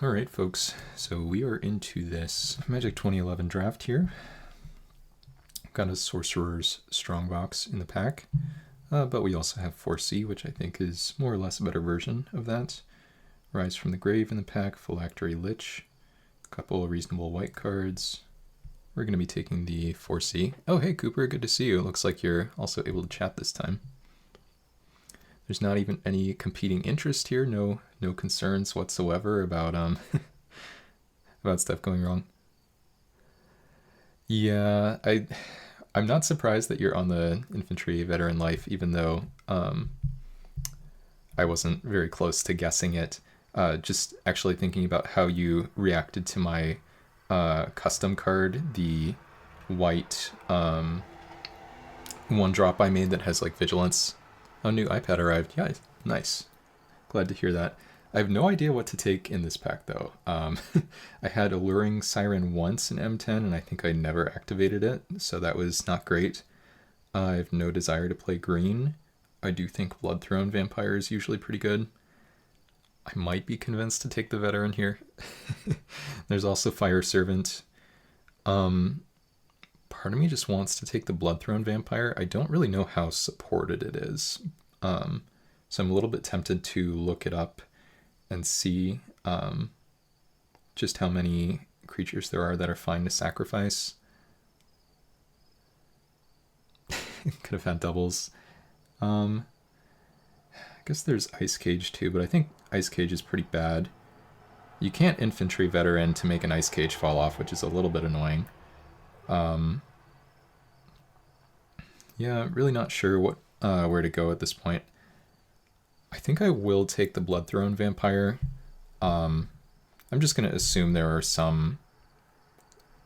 Alright folks, so we are into this Magic 2011 draft here. Got a Sorcerer's Strongbox in the pack, but we also have 4C, which I think is more or less a better version of that. Rise from the Grave in the pack, Phylactery Lich, a couple of reasonable white cards. We're going to be taking the 4C. Oh hey Cooper, good to see you. Looks like you're also able to chat this time. There's not even any competing interest here, no concerns whatsoever about about stuff going wrong. Yeah, I'm not surprised that you're on the infantry veteran life, even though I wasn't very close to guessing it. Just actually thinking about how you reacted to my custom card, the white one drop I made that has like vigilance. Oh, new iPad arrived. Yeah, nice. Glad to hear that. I have no idea what to take in this pack, though. I had Alluring Siren once in M10, and I think I never activated it, so that was not great. I have no desire to play green. I do think Bloodthrone Vampire is usually pretty good. I might be convinced to take the veteran here. There's also Fire Servant. Part of me just wants to take the Bloodthrone Vampire. I don't really know how supported it is. So I'm a little bit tempted to look it up and see just how many creatures there are that are fine to sacrifice. Could have had doubles. I guess there's Ice Cage too, but I think Ice Cage is pretty bad. You can't infantry veteran to make an Ice Cage fall off, which is a little bit annoying. Yeah, really not sure what where to go at this point. I think I will take the Bloodthrone Vampire. I'm just going to assume there are some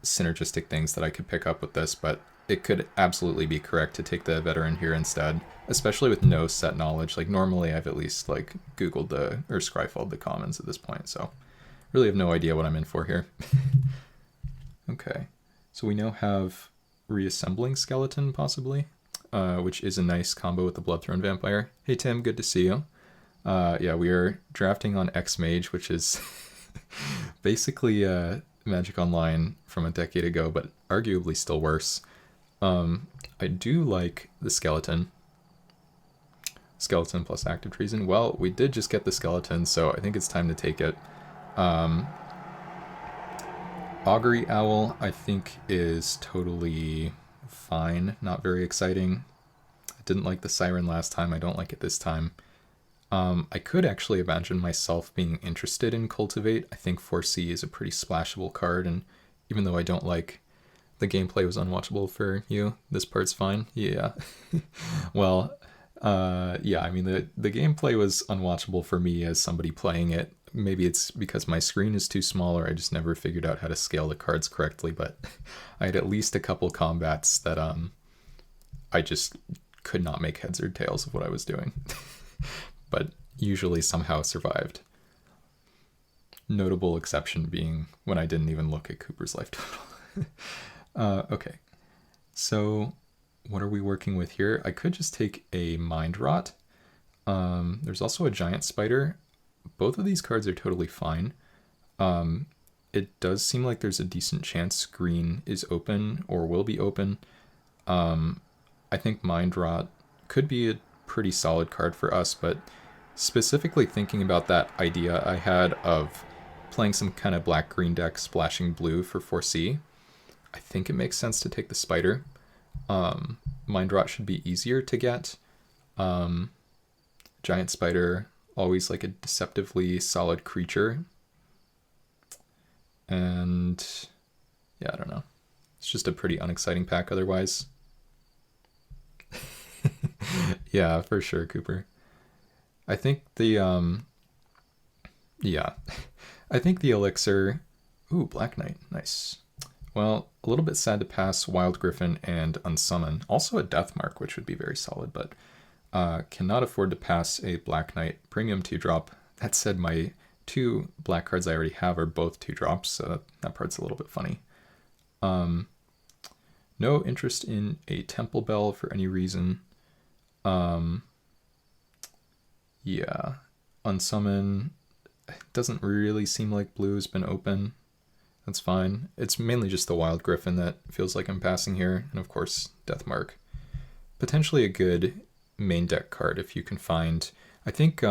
synergistic things that I could pick up with this, but it could absolutely be correct to take the veteran here instead, especially with no set knowledge. Like normally I've at least like Googled or Scryfalled the commons at this point, so really have no idea what I'm in for here. Okay, so we now have Reassembling Skeleton possibly, which is a nice combo with the Bloodthrone Vampire. Hey Tim, good to see you. Yeah, we are drafting on X-Mage, which is basically Magic Online from a decade ago, but arguably still worse. I do like the Skeleton. Skeleton plus Active Treason. Well, we did just get the Skeleton, so I think it's time to take it. Augury Owl, I think, is totally fine. Not very exciting. I didn't like the Siren last time. I don't like it this time. I could actually imagine myself being interested in Cultivate. I think 4C is a pretty splashable card, and even though I don't like the gameplay was unwatchable for you, this part's fine. Yeah. Well, yeah, I mean, the gameplay was unwatchable for me as somebody playing it. Maybe it's because my screen is too small or I just never figured out how to scale the cards correctly, but I had at least a couple combats that I just could not make heads or tails of what I was doing. But usually somehow survived. Notable exception being when I didn't even look at Cooper's life total. Okay, so what are we working with here? I could just take a Mind Rot. There's also a Giant Spider. Both of these cards are totally fine. It does seem like there's a decent chance green is open or will be open. I think Mind Rot could be a pretty solid card for us, but specifically thinking about that idea I had of playing some kind of black-green deck splashing blue for 4C, I think it makes sense to take the Spider. Mind Rot should be easier to get. Giant Spider, always like a deceptively solid creature. And yeah, I don't know. It's just a pretty unexciting pack otherwise. Yeah, for sure, Cooper. I think the yeah. I think the Elixir. Ooh, Black Knight, nice. Well, a little bit sad to pass Wild Griffin and Unsummon. Also a Deathmark, which would be very solid, but cannot afford to pass a Black Knight Premium 2-drop. That said, my two black cards I already have are both 2-drops, so that part's a little bit funny. No interest in a Temple Bell for any reason. Yeah, Unsummon It doesn't really seem like blue's been open. That's fine. It's mainly just the Wild Griffin that feels like I'm passing here, and of course, Deathmark. Potentially a good main deck card if you can find, I think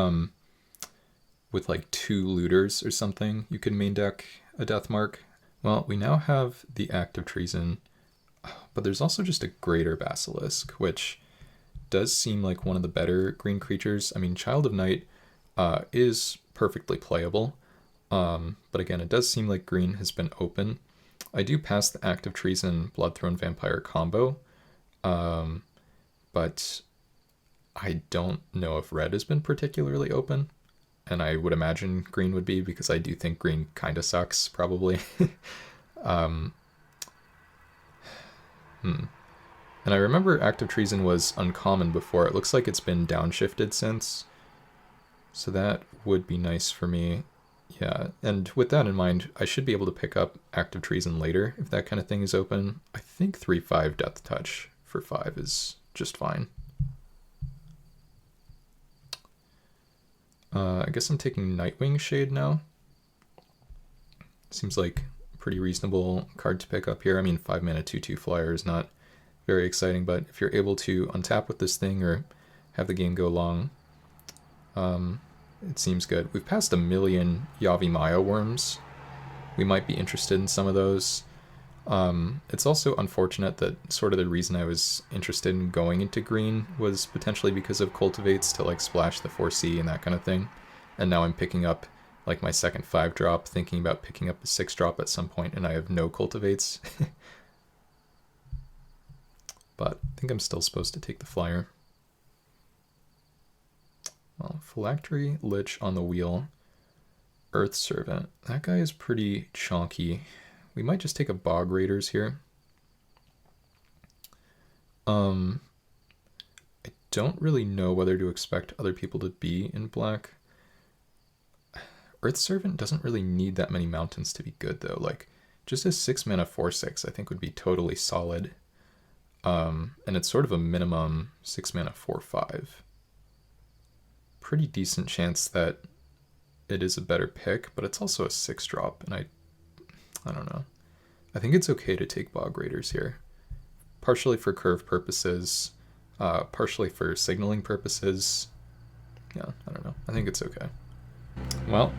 with like 2 looters or something, you can main deck a Deathmark. Well, we now have the Act of Treason, but there's also just a Greater Basilisk, which does seem like one of the better green creatures. I mean, Child of Night is perfectly playable, but again, it does seem like green has been open. I do pass the Act of Treason Bloodthrone Vampire combo, but I don't know if red has been particularly open, and I would imagine green would be, because I do think green kind of sucks, probably. And I remember Act of Treason was uncommon before. It looks like it's been downshifted since, so that would be nice for me. Yeah, and with that in mind, I should be able to pick up Act of Treason later if that kind of thing is open. I think 3/5 Death Touch for 5 is just fine. I guess I'm taking Nightwing Shade now. Seems like a pretty reasonable card to pick up here. I mean, 5 mana 2/2 flyer is not very exciting, but if you're able to untap with this thing or have the game go long, it seems good. We've passed 1 million Yavimaya worms. We might be interested in some of those. It's also unfortunate that sort of the reason I was interested in going into green was potentially because of cultivates to like splash the 4C and that kind of thing. And now I'm picking up like my second 5-drop, thinking about picking up a 6-drop at some point, and I have no cultivates. But I think I'm still supposed to take the flyer. Well, Phylactery, Lich on the wheel, Earth Servant. That guy is pretty chonky. We might just take a Bog Raiders here. I don't really know whether to expect other people to be in black. Earth Servant doesn't really need that many mountains to be good though. Like just a 6 mana 4/6 I think would be totally solid. And it's sort of a minimum 6 mana 4/5. Pretty decent chance that it is a better pick, but it's also a 6-drop, and I don't know. I think it's okay to take Bog Raiders here. Partially for curve purposes, partially for signaling purposes. Yeah, I don't know. I think it's okay. Well,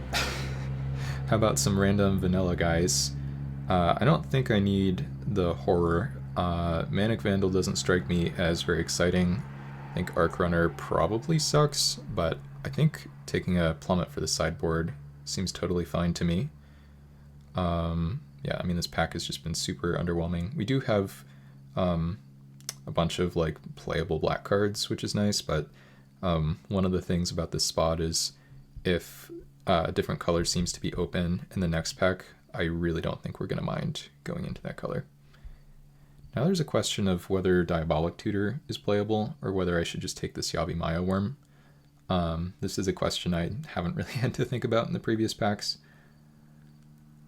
how about some random vanilla guys? I don't think I need the horror. Manic Vandal doesn't strike me as very exciting. I think Arc Runner probably sucks, but I think taking a Plummet for the sideboard seems totally fine to me. Yeah, I mean, this pack has just been super underwhelming. We do have a bunch of like playable black cards, which is nice, but one of the things about this spot is if a different color seems to be open in the next pack, I really don't think we're going to mind going into that color. Now there's a question of whether Diabolic Tutor is playable or whether I should just take this Yavimaya worm. This is a question I haven't really had to think about in the previous packs.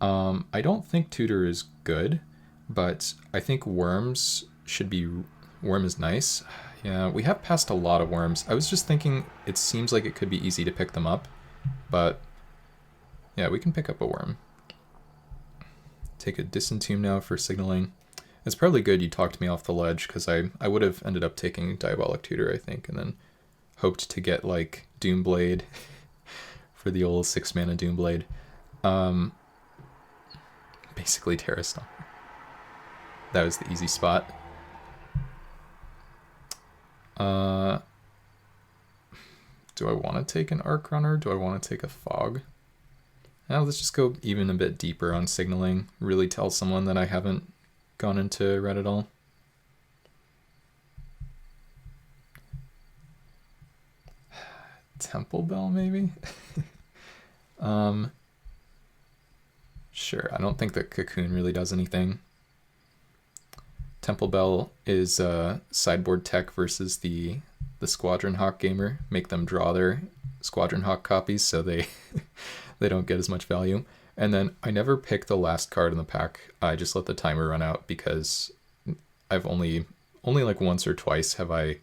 I don't think Tutor is good, but I think worms should be... Worm is nice. Yeah, we have passed a lot of worms. I was just thinking it seems like it could be easy to pick them up, but yeah, we can pick up a worm. Take a Disentomb now for signaling. It's probably good you talked me off the ledge, because I would have ended up taking Diabolic Tutor, I think, and then hoped to get like Doomblade for the old 6 mana Doomblade. Basically Terra Stomper. That was the easy spot. Do I want to take an Arc Runner? Do I want to take a Fog? Now let's just go even a bit deeper on signaling. Really tell someone that I haven't gone into red at all. Temple Bell, maybe? Sure, I don't think that Cocoon really does anything. Temple Bell is sideboard tech versus the Squadron Hawk gamer. Make them draw their Squadron Hawk copies so they they don't get as much value. And then I never pick the last card in the pack. I just let the timer run out because I've only like once or twice have I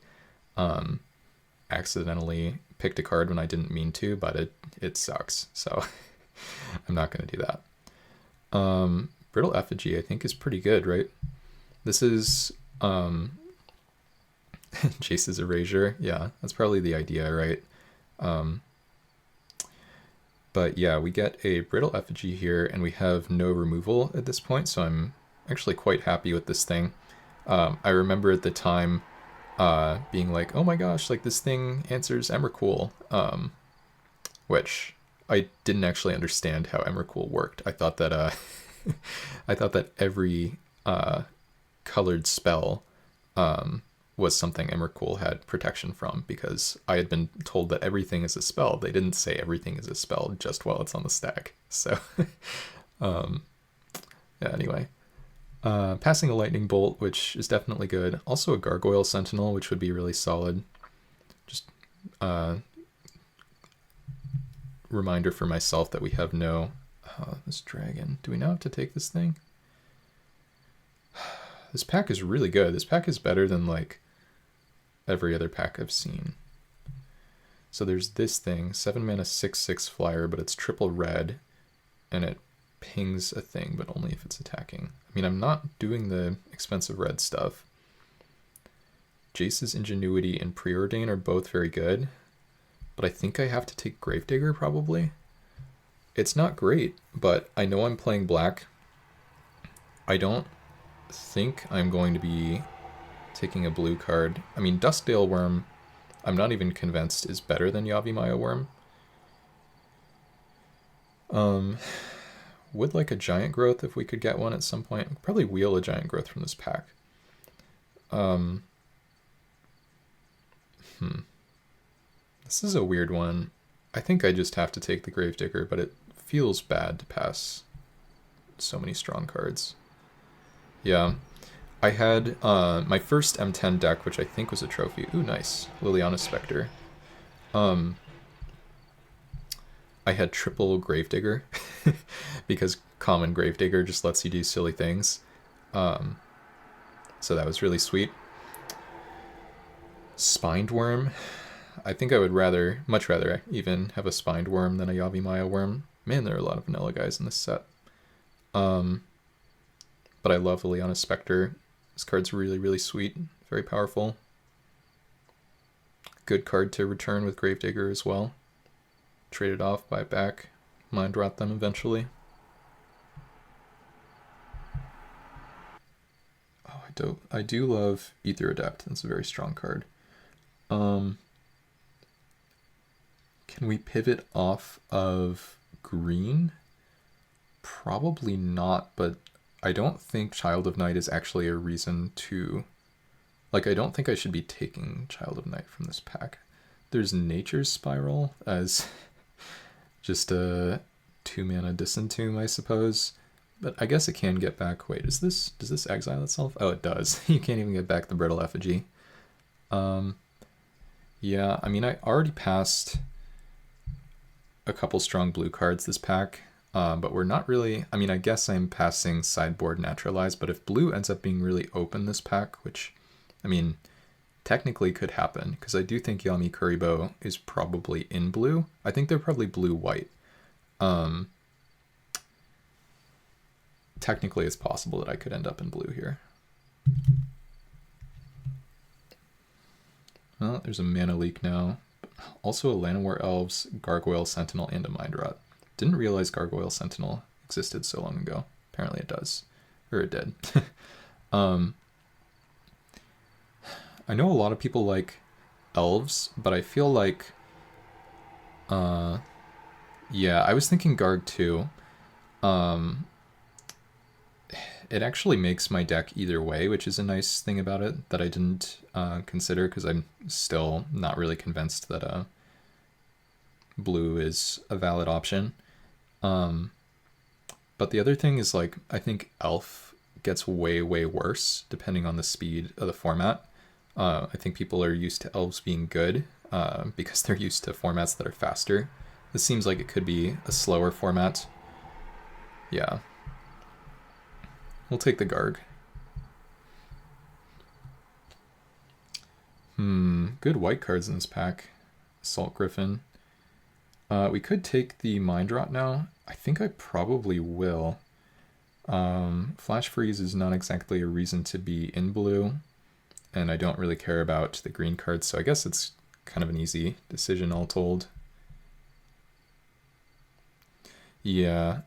accidentally picked a card when I didn't mean to, but it sucks. So I'm not going to do that. Brittle Effigy I think is pretty good, right? This is Jace's Erasure. Yeah, that's probably the idea, right? But yeah, we get a Brittle Effigy here, and we have no removal at this point, so I'm actually quite happy with this thing. I remember at the time being like, oh my gosh, like this thing answers Emrakul, which I didn't actually understand how Emrakul worked. I thought that I thought that every colored spell was something Emrakul had protection from, because I had been told that everything is a spell. They didn't say everything is a spell just while it's on the stack. So yeah, anyway. Passing a Lightning Bolt, which is definitely good. Also a Gargoyle Sentinel, which would be really solid. Just reminder for myself that we have no... this dragon. Do we now have to take this thing? This pack is really good. This pack is better than, like, every other pack I've seen. So there's this thing, 7 mana 6/6 flyer, but it's triple red, and it pings a thing, but only if it's attacking. I mean, I'm not doing the expensive red stuff. Jace's Ingenuity and Preordain are both very good, but I think I have to take Gravedigger probably. It's not great, but I know I'm playing black. I don't think I'm going to be taking a blue card. I mean, Duskdale Worm, I'm not even convinced is better than Yavimaya Worm. Would like a Giant Growth if we could get one at some point. Probably wheel a Giant Growth from this pack. This is a weird one. I think I just have to take the Gravedigger, but it feels bad to pass so many strong cards. Yeah. I had my first M10 deck, which I think was a trophy. Ooh, nice. Liliana Spectre. I had triple Gravedigger because common Gravedigger just lets you do silly things. So that was really sweet. Spined Worm. I think I would much rather even have a Spined Worm than a Yavimaya Worm. Man, there are a lot of vanilla guys in this set. But I love Liliana Spectre. This card's really, really sweet. Very powerful. Good card to return with Gravedigger as well. Trade it off, buy it back, mind rot them eventually. Oh, I do love Ether Adept. That's a very strong card. Can we pivot off of green? Probably not, but I don't think Child of Night is actually a reason to... Like, I don't think I should be taking Child of Night from this pack. There's Nature's Spiral as just a 2-mana Disentomb, I suppose. But I guess it can get back... Wait, does this exile itself? Oh, it does. You can't even get back the Brittle Effigy. Yeah, I mean, I already passed a couple strong blue cards this pack, but we're not really... I mean, I guess I'm passing Sideboard Naturalize, but if blue ends up being really open this pack, which, I mean, technically could happen, because I do think Yami Kuribo is probably in blue. I think they're probably blue-white. Technically, it's possible that I could end up in blue here. Well, there's a mana leak now. Also a Llanowar Elves, Gargoyle Sentinel, and a Mind Rot. Didn't realize Gargoyle Sentinel existed so long ago. Apparently it does. Or it did. I know a lot of people like Elves, but I feel like... yeah, I was thinking Garg too. It actually makes my deck either way, which is a nice thing about it that I didn't consider, because I'm still not really convinced that blue is a valid option. But the other thing is, like, I think Elf gets way, way worse depending on the speed of the format. I think people are used to Elves being good because they're used to formats that are faster. This seems like it could be a slower format. Yeah. We'll take the Garg. Good white cards in this pack. Assault Griffin. We could take the Mind Rot now. I think I probably will. Flash Freeze is not exactly a reason to be in blue, and I don't really care about the green cards, so I guess it's kind of an easy decision all told. Yeah,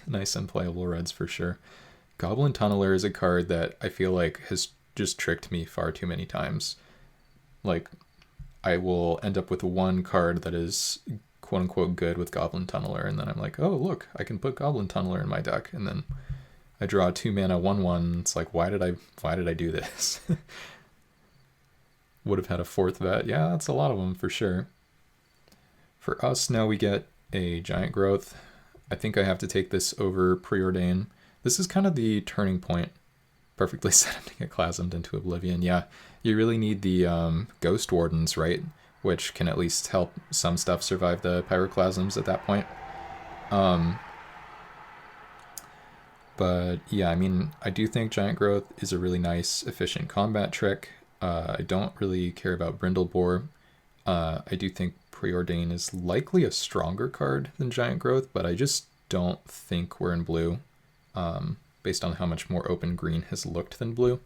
nice unplayable reds for sure. Goblin Tunneler is a card that I feel like has just tricked me far too many times. Like, I will end up with one card that is quote-unquote good with Goblin Tunneler, and then I'm like, oh, look, I can put Goblin Tunneler in my deck, and then I draw 2 mana 1/1. It's like, why did I do this? Would have had a 4th vet. Yeah, that's a lot of them for sure. For us, now we get a Giant Growth. I think I have to take this over Preordain. This is kind of the turning point. Perfectly set up to get Clasmed into Oblivion. Yeah, you really need the Ghost Wardens, right? Which can at least help some stuff survive the Pyroclasms at that point. But yeah, I mean, I do think Giant Growth is a really nice, efficient combat trick. I don't really care about Brindlebore. I do think Preordain is likely a stronger card than Giant Growth, but I just don't think we're in blue, based on how much more open green has looked than blue.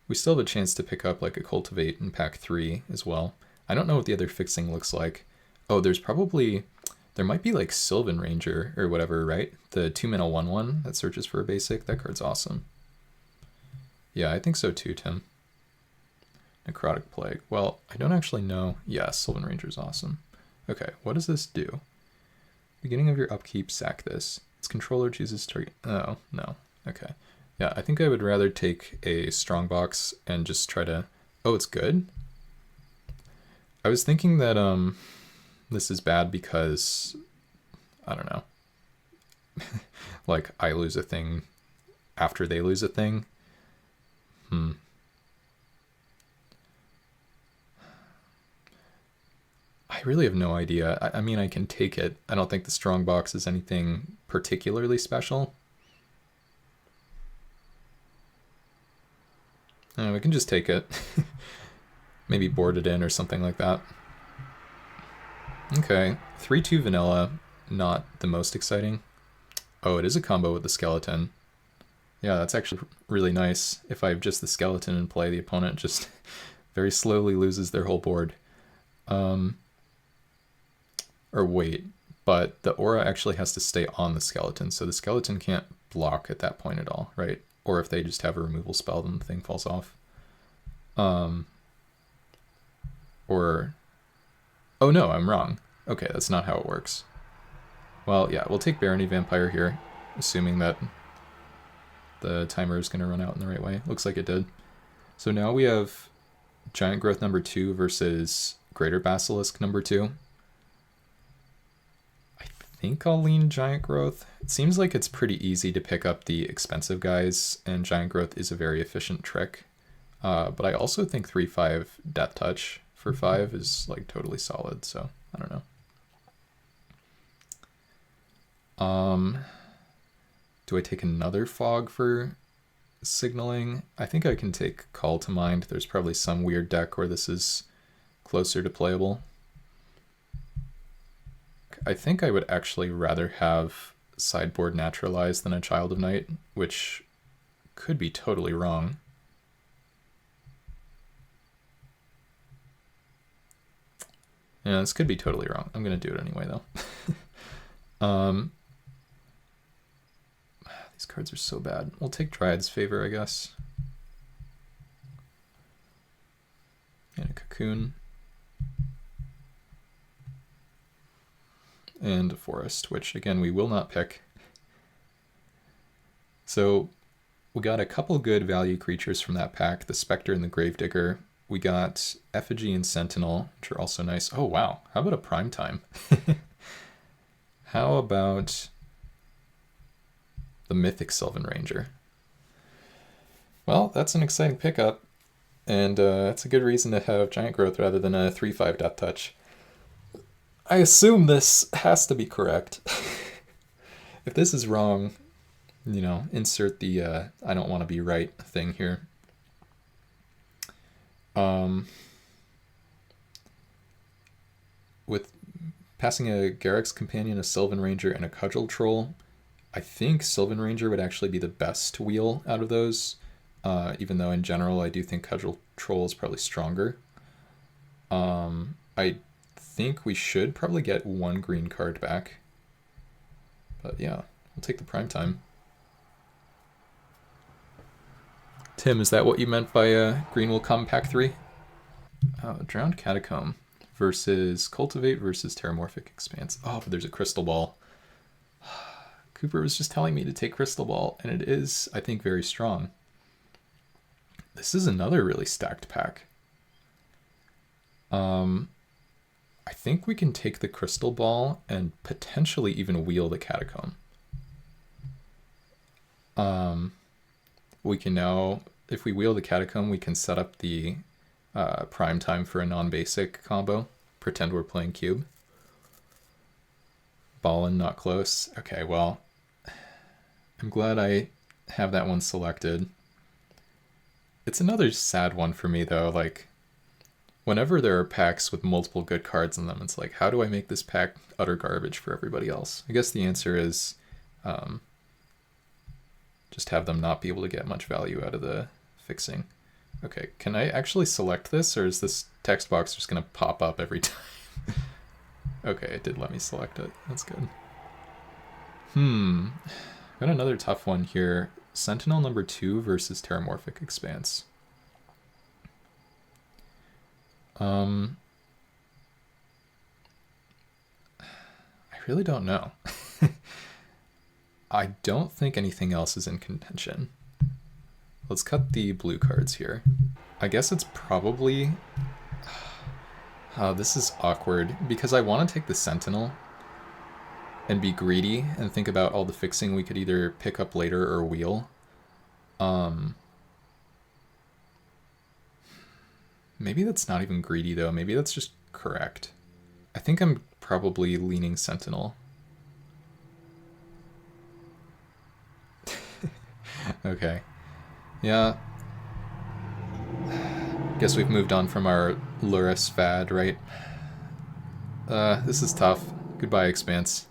We still have a chance to pick up like a Cultivate in pack 3 as well. I don't know what the other fixing looks like. Oh, there might be like Sylvan Ranger or whatever, right? The 2 mana 1/1 that searches for a basic. That card's awesome. Yeah, I think so too, Tim. Necrotic Plague. Well, I don't actually know. Yeah, Sylvan Ranger's awesome. Okay, what does this do? Beginning of your upkeep, sack this. Its controller chooses target. Oh, no. Okay. Yeah, I think I would rather take a Strongbox and just try to... Oh, it's good? I was thinking that this is bad because... I don't know. Like, I lose a thing after they lose a thing. I really have no idea. I mean, I can take it. I don't think the Strongbox is anything particularly special. We can just take it. Maybe board it in or something like that. Okay, 3/2 vanilla, not the most exciting. Oh, it is a combo with the skeleton. Yeah, that's actually really nice. If I have just the skeleton in play, the opponent just very slowly loses their whole board. Or wait, but the aura actually has to stay on the skeleton, so the skeleton can't block at that point at all, right? Or if they just have a removal spell, then the thing falls off. Or... Oh no, I'm wrong. Okay, that's not how it works. Well, yeah, we'll take Barony Vampire here, assuming that the timer is going to run out in the right way. Looks like it did. So now we have Giant Growth number 2 versus Greater Basilisk number 2. I think I'll lean Giant Growth. It seems like it's pretty easy to pick up the expensive guys, and Giant Growth is a very efficient trick. But I also think 3/5 Death Touch for 5 is like totally solid, so I don't know. Do I take another Fog for signaling? I think I can take Call to Mind. There's probably some weird deck where this is closer to playable. I think I would actually rather have sideboard Naturalize than a Child of Night, which could be totally wrong. Yeah, this could be totally wrong. I'm going to do it anyway, though. These cards are so bad. We'll take Dryad's Favor, I guess. And a Cocoon. And a Forest, which, again, we will not pick. So we got a couple good value creatures from that pack, the Spectre and the Gravedigger. We got Effigy and Sentinel, which are also nice. Oh, wow. How about a Primetime? How about the Mythic Sylvan Ranger? Well, that's an exciting pickup, and it's a good reason to have Giant Growth rather than a 3/5 Death Touch. I assume this has to be correct. If this is wrong, you know, insert the I don't want to be right thing here. with passing a Garrick's Companion, a Sylvan Ranger, and a Cudgel Troll, I think Sylvan Ranger would actually be the best wheel out of those, even though in general I do think Cudgel Troll is probably stronger. I think we should probably get one green card back. But yeah, we'll take the prime time. Tim, is that what you meant by green will come pack 3? Drowned Catacomb versus Cultivate versus Terramorphic Expanse. Oh, but there's a Crystal Ball. Cooper was just telling me to take Crystal Ball, and it is, I think, very strong. This is another really stacked pack. I think we can take the Crystal Ball and potentially even wheel the Catacomb. We can now, if we wheel the Catacomb, we can set up the prime time for a non-basic combo. Pretend we're playing cube. Ballin', not close. Okay, well, I'm glad I have that one selected. It's another sad one for me, though. Like, whenever there are packs with multiple good cards in them, it's like, how do I make this pack utter garbage for everybody else? I guess the answer is just have them not be able to get much value out of the fixing. Okay, can I actually select this, or is this text box just going to pop up every time? Okay, it did let me select it. That's good. Got another tough one here. Sentinel number 2 versus Terramorphic Expanse. I really don't know. I don't think anything else is in contention. Let's cut the blue cards here. I guess it's probably... this is awkward, because I want to take the Sentinel and be greedy and think about all the fixing we could either pick up later or wheel. Maybe that's not even greedy, though. Maybe that's just correct. I think I'm probably leaning Sentinel. Okay. Yeah. Guess we've moved on from our Luris fad, right? This is tough. Goodbye, Expanse.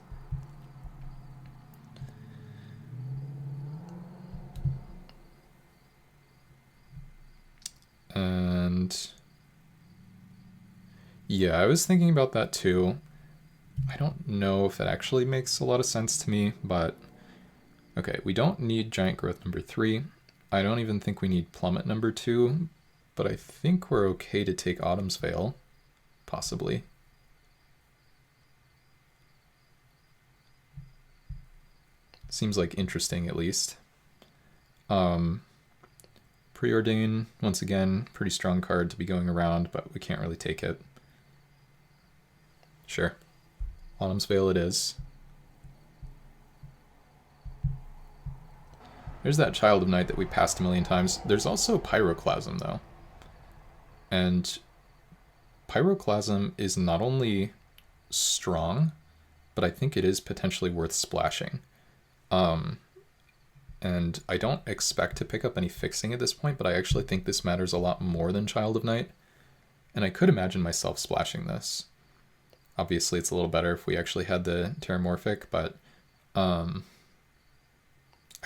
And yeah, I was thinking about that too. I don't know if it actually makes a lot of sense to me, but okay, we don't need Giant Growth number 3. I don't even think we need Plummet number 2, but I think we're okay to take Autumn's Veil, possibly. Seems like interesting, at least. Preordain, once again, pretty strong card to be going around, but we can't really take it. Sure. Autumn's Veil it is. There's that Child of Night that we passed a million times. There's also Pyroclasm, though. And Pyroclasm is not only strong, but I think it is potentially worth splashing. And I don't expect to pick up any fixing at this point, but I actually think this matters a lot more than Child of Night. And I could imagine myself splashing this. Obviously, it's a little better if we actually had the Terramorphic, but I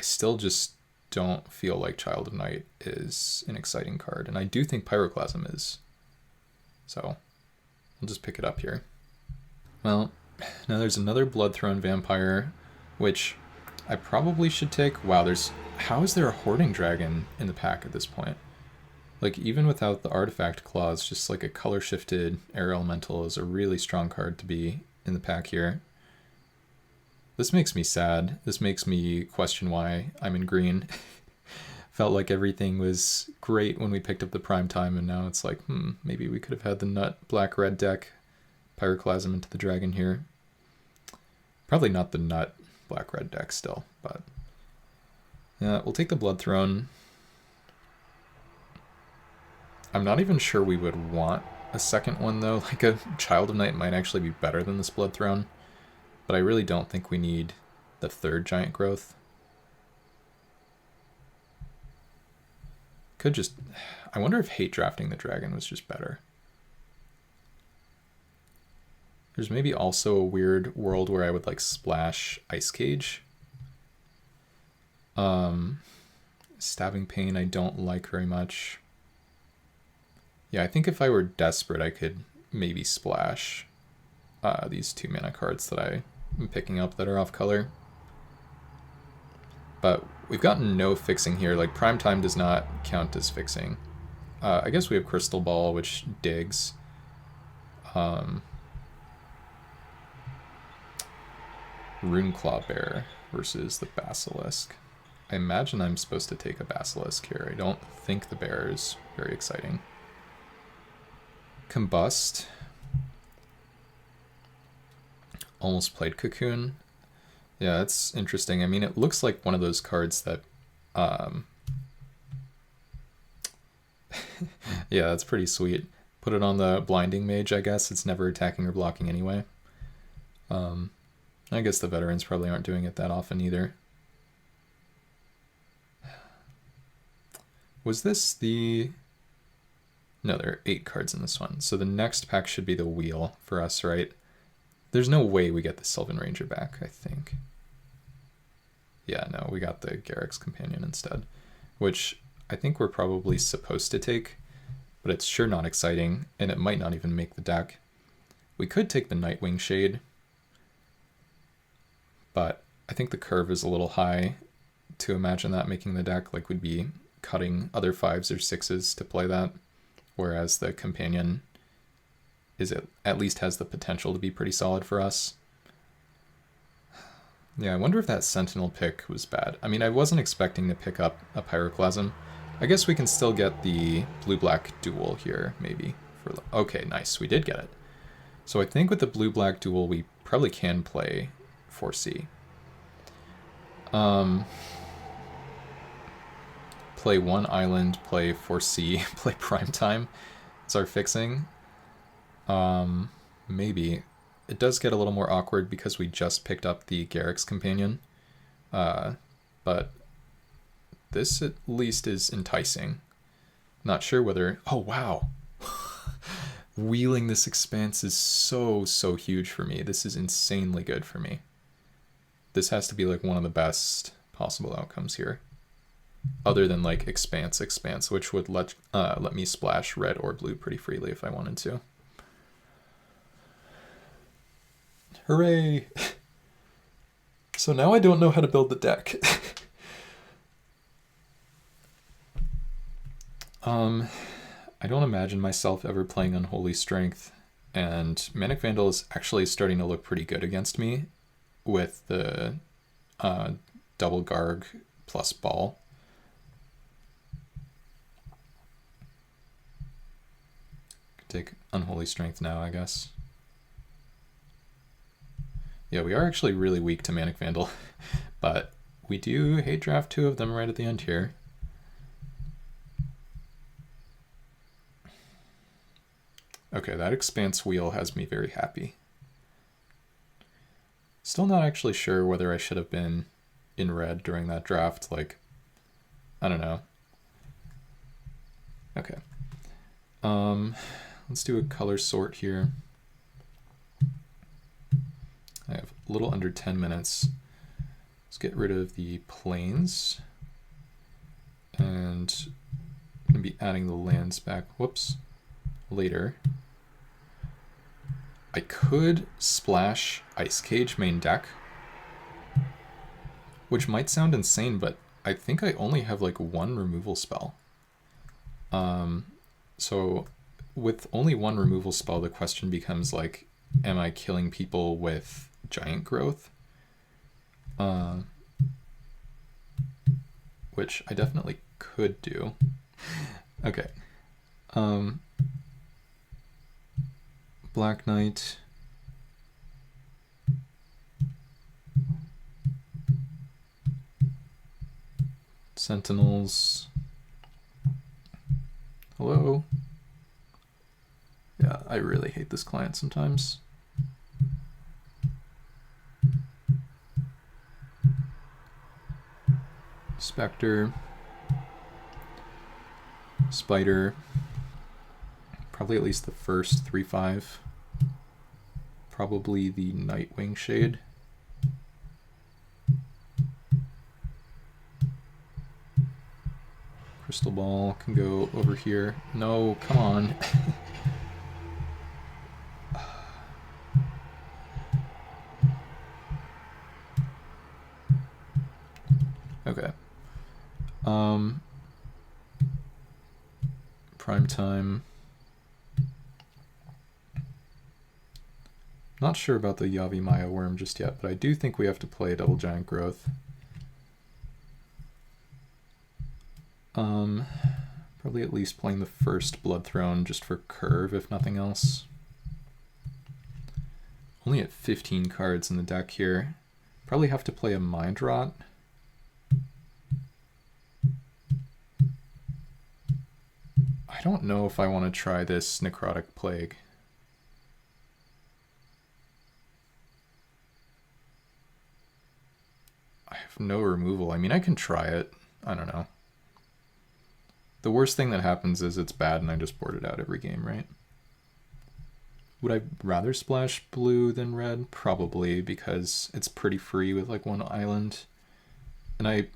still just don't feel like Child of Night is an exciting card. And I do think Pyroclasm is. So I'll just pick it up here. Well, now there's another Bloodthrone Vampire, which I probably should take. Wow, how is there a Hoarding Dragon in the pack at this point? Like, even without the Artifact Clause, just like a color-shifted Air Elemental is a really strong card to be in the pack here. This makes me sad. This makes me question why I'm in green. Felt like everything was great when we picked up the prime time, and now it's like, maybe we could have had the nut black-red deck. Pyroclasm into the dragon here. Probably not the nut black-red deck still, but yeah, we'll take the Bloodthrone. I'm not even sure we would want a second one, though. Like, a Child of Night might actually be better than this Bloodthrone, but I really don't think we need the third Giant Growth. Could just... I wonder if hate drafting the dragon was just better. There's maybe also a weird world where I would like splash Ice Cage. Stabbing Pain I don't like very much. Yeah, I think if I were desperate, I could maybe splash these 2 mana cards that I'm picking up that are off color. But we've gotten no fixing here. Like, Prime Time does not count as fixing. I guess we have Crystal Ball, which digs. Runeclaw Bear versus the Basilisk. I imagine I'm supposed to take a Basilisk here. I don't think the bear is very exciting. Combust. Almost played Cocoon. Yeah, that's interesting. I mean, it looks like one of those cards that... yeah, that's pretty sweet. Put it on the Blinding Mage, I guess. It's never attacking or blocking anyway. I guess the veterans probably aren't doing it that often either. Was this the... No, there are 8 cards in this one. So the next pack should be the wheel for us, right? There's no way we get the Sylvan Ranger back, I think. Yeah, no, we got the Garrick's Companion instead, which I think we're probably supposed to take, but it's sure not exciting, and it might not even make the deck. We could take the Nightwing Shade, but I think the curve is a little high to imagine that making the deck. Like, we'd be cutting other 5s or 6s to play that, whereas the Companion is at least has the potential to be pretty solid for us. Yeah, I wonder if that Sentinel pick was bad. I mean, I wasn't expecting to pick up a Pyroclasm. I guess we can still get the blue-black duel here, maybe. Okay, nice, we did get it. So I think with the blue-black duel, we probably can play 4C. Play 1 island, play 4C, play Prime Time. It's our fixing. Maybe. It does get a little more awkward because we just picked up the Garrick's Companion. But this at least is enticing. Not sure whether... Oh, wow. Wheeling this Expanse is so huge for me. This is insanely good for me. This has to be like one of the best possible outcomes here. Other than like Expanse, which would let me splash red or blue pretty freely if I wanted to. Hooray! So now I don't know how to build the deck. I don't imagine myself ever playing Unholy Strength, and Manic Vandal is actually starting to look pretty good against me with the double Garg plus Ball. Could take Unholy Strength now, I guess. Yeah, we are actually really weak to Manic Vandal, but we do hate draft 2 of them right at the end here. Okay, that Expanse wheel has me very happy. Still not actually sure whether I should have been in red during that draft, like, I don't know. Okay. Let's do a color sort here. I have a little under 10 minutes. Let's get rid of the plains. And I'm going to be adding the lands back, whoops, later. I could splash Ice Cage main deck, which might sound insane, but I think I only have like 1 removal spell. So with only 1 removal spell, the question becomes like, am I killing people with Giant Growth? Which I definitely could do. Okay. Black Knight. Sentinels. Hello? Yeah, I really hate this client sometimes. Spectre. Spider. Probably at least the first 3/5. Probably the Nightwing Shade. Crystal Ball can go over here. No, come on. Okay. Prime time. Not sure about the Yavi Maya Worm just yet, but I do think we have to play Double Giant Growth. Probably at least playing the first Blood Throne just for curve, if nothing else. Only at 15 cards in the deck here. Probably have to play a Mind Rot. I don't know if I want to try this Necrotic Plague. I have no removal. I mean, I can try it. I don't know. The worst thing that happens is it's bad and I just board it out every game, right? Would I rather splash blue than red? Probably, because it's pretty free with like one island. And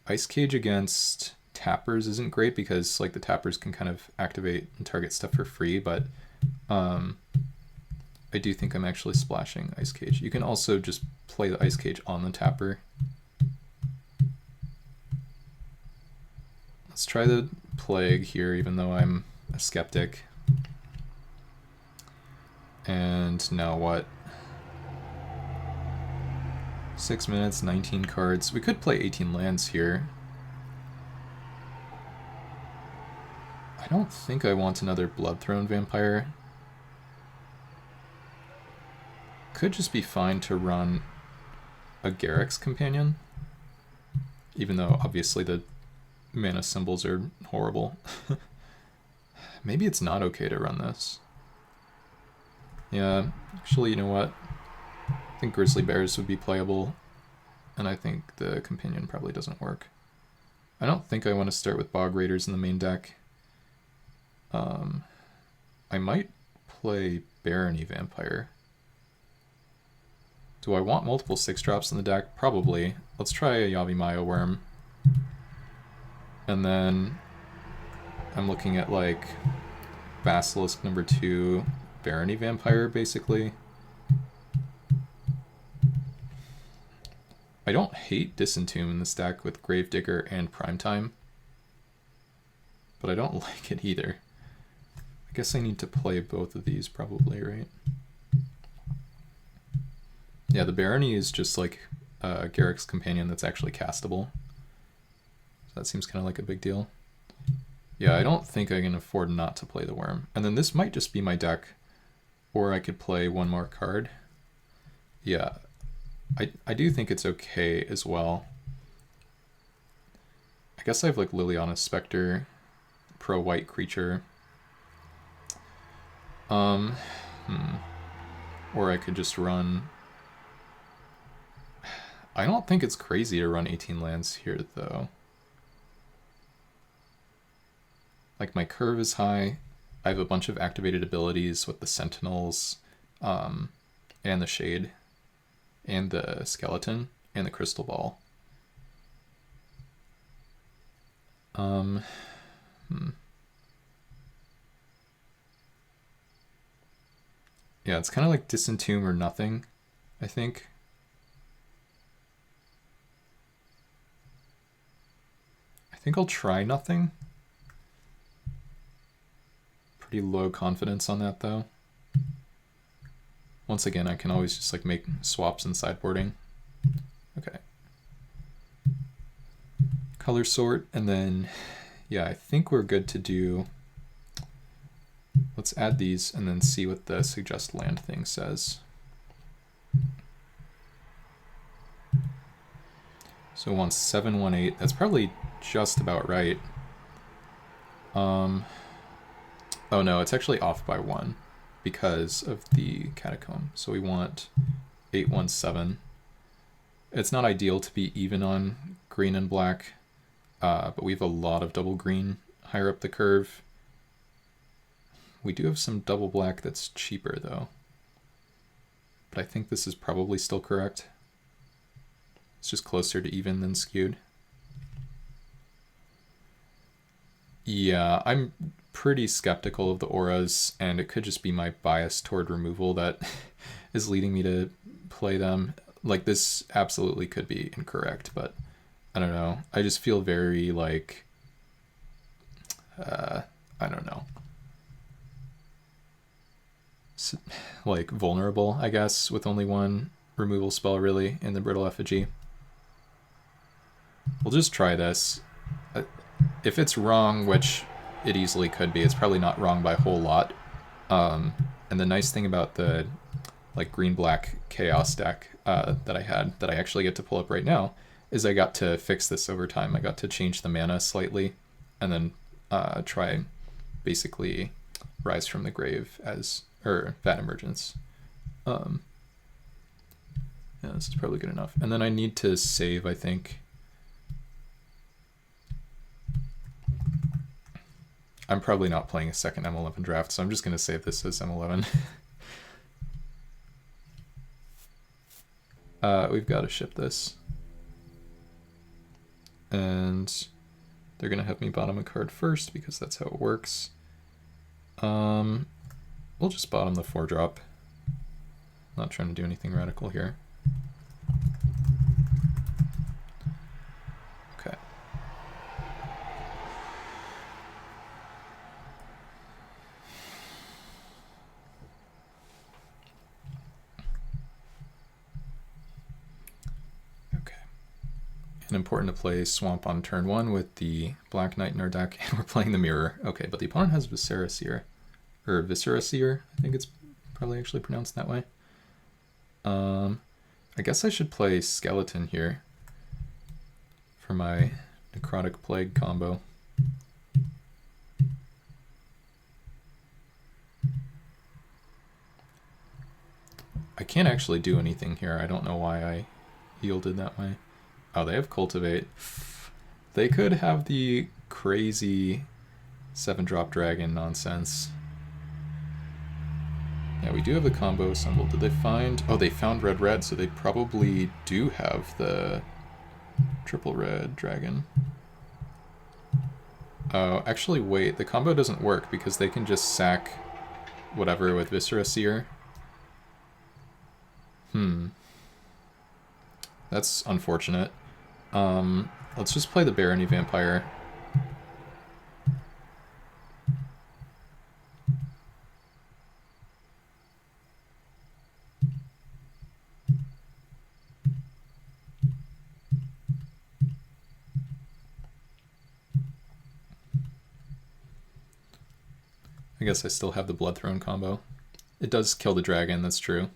Ice Cage against tappers isn't great because like the tappers can kind of activate and target stuff for free, but I do think I'm actually splashing Ice Cage. You can also just play the Ice Cage on the tapper. Let's try the Plague here, even though I'm a skeptic. And now what? 6 minutes, 19 cards. We could play 18 lands here. I don't think I want another Blood Throne Vampire. Could just be fine to run a Garruk's Companion, even though obviously the mana symbols are horrible. Maybe it's not okay to run this. Yeah, actually, you know what? I think Grizzly Bears would be playable, and I think the Companion probably doesn't work. I don't think I want to start with Bog Raiders in the main deck. I might play Barony Vampire. Do I want multiple 6-drops in the deck? Probably. Let's try a Yavi Maya Worm. And then I'm looking at like Basilisk number 2, Barony Vampire, basically. I don't hate Disentomb in this deck with Gravedigger and Primetime, but I don't like it either. I guess I need to play both of these probably, right? Yeah, the Barony is just like Garruk's Companion that's actually castable. So that seems kind of like a big deal. Yeah, I don't think I can afford not to play the Worm. And then this might just be my deck, or I could play one more card. Yeah, I do think it's okay as well. I guess I have like Liliana Spectre, pro-white creature. Or I could just run... I don't think it's crazy to run 18 lands here, though. Like, my curve is high. I have a bunch of activated abilities with the Sentinels, and the Shade, and the Skeleton, and the Crystal Ball. Yeah, it's kind of like Disentomb or nothing, I think. I think I'll try nothing. Pretty low confidence on that, though. Once again, I can always just like make swaps in sideboarding. Okay. Color sort, and then, yeah, I think we're good to do... Let's add these and then see what the suggest land thing says. So it wants 718. That's probably just about right. Oh no, it's actually off by 1 because of the Catacomb. So we want 817. It's not ideal to be even on green and black, but we have a lot of double green higher up the curve. We do have some double black that's cheaper though. But I think this is probably still correct. It's just closer to even than skewed. Yeah, I'm pretty skeptical of the auras, and it could just be my bias toward removal that is leading me to play them. Like, this absolutely could be incorrect, but I don't know. I just feel very, like, I don't know. Like, vulnerable, I guess, with only one removal spell, really, in the Brittle Effigy. We'll just try this. If it's wrong, which it easily could be, it's probably not wrong by a whole lot. And the nice thing about the like green-black chaos deck that I had, that I actually get to pull up right now, is I got to fix this over time. I got to change the mana slightly, and then try basically Rise from the Grave as, or Vat Emergence. Yeah, this is probably good enough. And then I need to save, I think. I'm probably not playing a second M11 draft, so I'm just going to save this as M11. We've got to ship this. And they're going to have me bottom a card first because that's how it works. We'll just bottom the 4-drop. Not trying to do anything radical here. Okay. And important to play Swamp on turn 1 with the Black Knight in our deck, and we're playing the Mirror. Okay, but the opponent has Viscera Seer, or Viscera Seer, I think it's probably actually pronounced that way. I guess I should play Skeleton here for my Necrotic Plague combo. I can't actually do anything here. I don't know why I yielded that way. Oh, they have Cultivate. They could have the crazy 7-drop dragon nonsense. Yeah, we do have the combo assembled. Did they find... Oh, they found red, so they probably do have the triple red dragon. Oh, actually, wait. The combo doesn't work because they can just sack whatever with Viscera Seer. That's unfortunate. Let's just play the Barony Vampire. I guess I still have the Blood Throne combo. It does kill the dragon, that's true.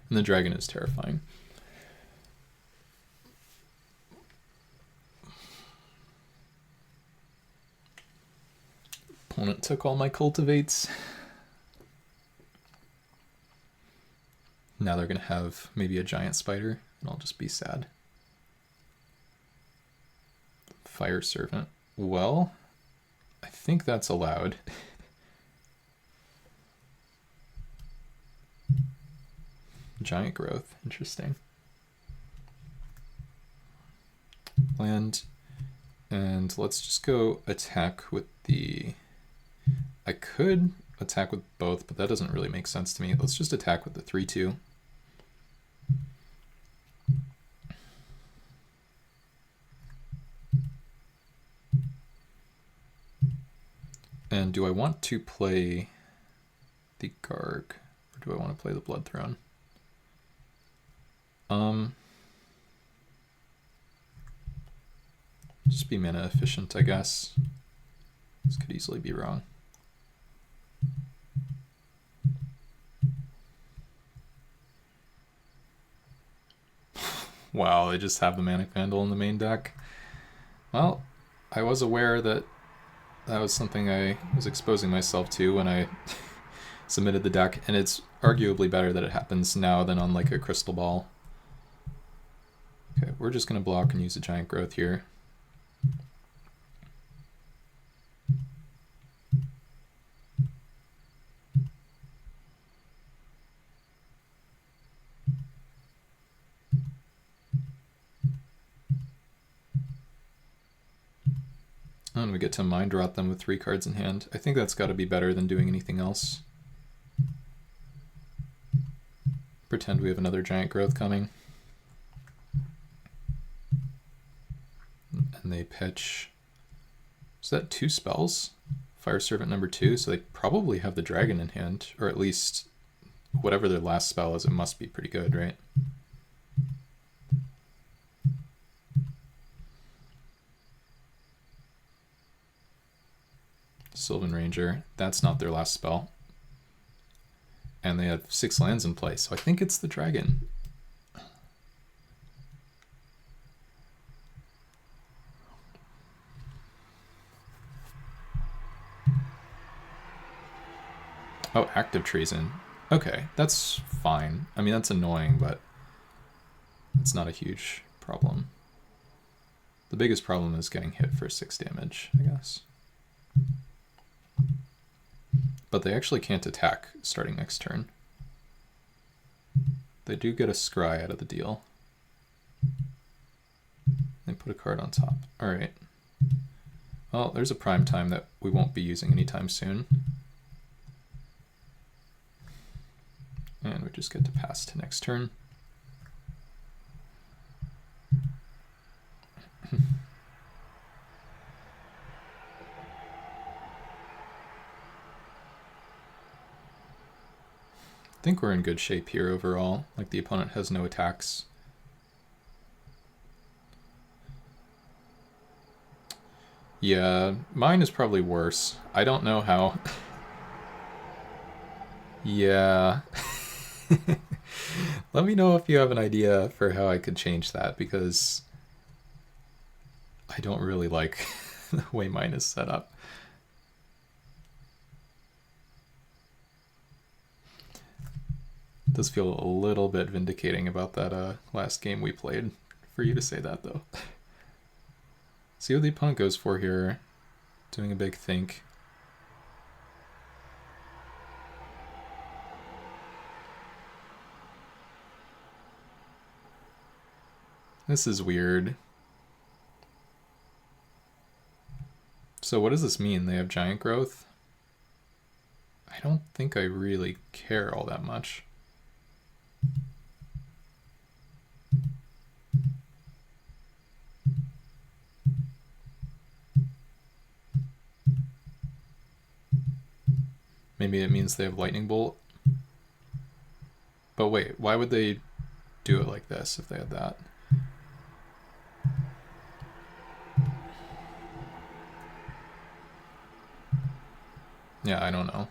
And the dragon is terrifying. Opponent took all my cultivates. Now they're going to have maybe a giant spider, and I'll just be sad. Fire Servant. Well, I think that's allowed. Giant growth, interesting. Land, and let's just go attack with the... I could attack with both, but that doesn't really make sense to me. Let's just attack with the 3/2. And do I want to play the Garg, or do I want to play the Blood Throne? Just be mana efficient, I guess. This could easily be wrong. Wow, they just have the Manic Vandal in the main deck. Well, I was aware that that was something I was exposing myself to when I submitted the deck, and it's arguably better that it happens now than on like a Crystal Ball. Okay, we're just going to block and use a Giant Growth here. And we get to mind rot them with 3 cards in hand. I think that's got to be better than doing anything else. Pretend we have another giant growth coming. And they pitch... Is that 2 spells? Fire Servant number 2, so they probably have the dragon in hand, or at least whatever their last spell is, it must be pretty good, right? Sylvan Ranger, that's not their last spell. And they have 6 lands in play, so I think it's the dragon. Oh, active treason. Okay, that's fine. I mean, that's annoying, but it's not a huge problem. The biggest problem is getting hit for 6 damage, I guess. But they actually can't attack starting next turn. They do get a scry out of the deal. They put a card on top. Alright. Well, there's a prime time that we won't be using anytime soon. And we just get to pass to next turn. I think we're in good shape here overall. Like, the opponent has no attacks. Yeah, mine is probably worse. I don't know how. Yeah. Let me know if you have an idea for how I could change that, because I don't really like the way mine is set up. It does feel a little bit vindicating about that last game we played for you to say that, though. See what the opponent goes for here. Doing a big think. This is weird. So what does this mean? They have giant growth? I don't think I really care all that much. Maybe it means they have lightning bolt. But wait, why would they do it like this if they had that? Yeah, I don't know.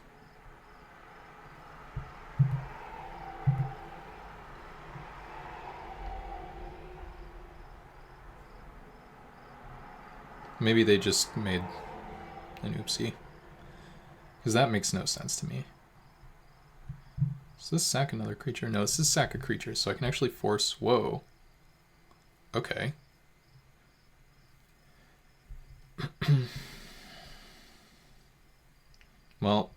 Maybe they just made an oopsie. Because that makes no sense to me. Does this sack another creature? No, this is sack a creature, so I can actually force... Whoa. Okay. Well...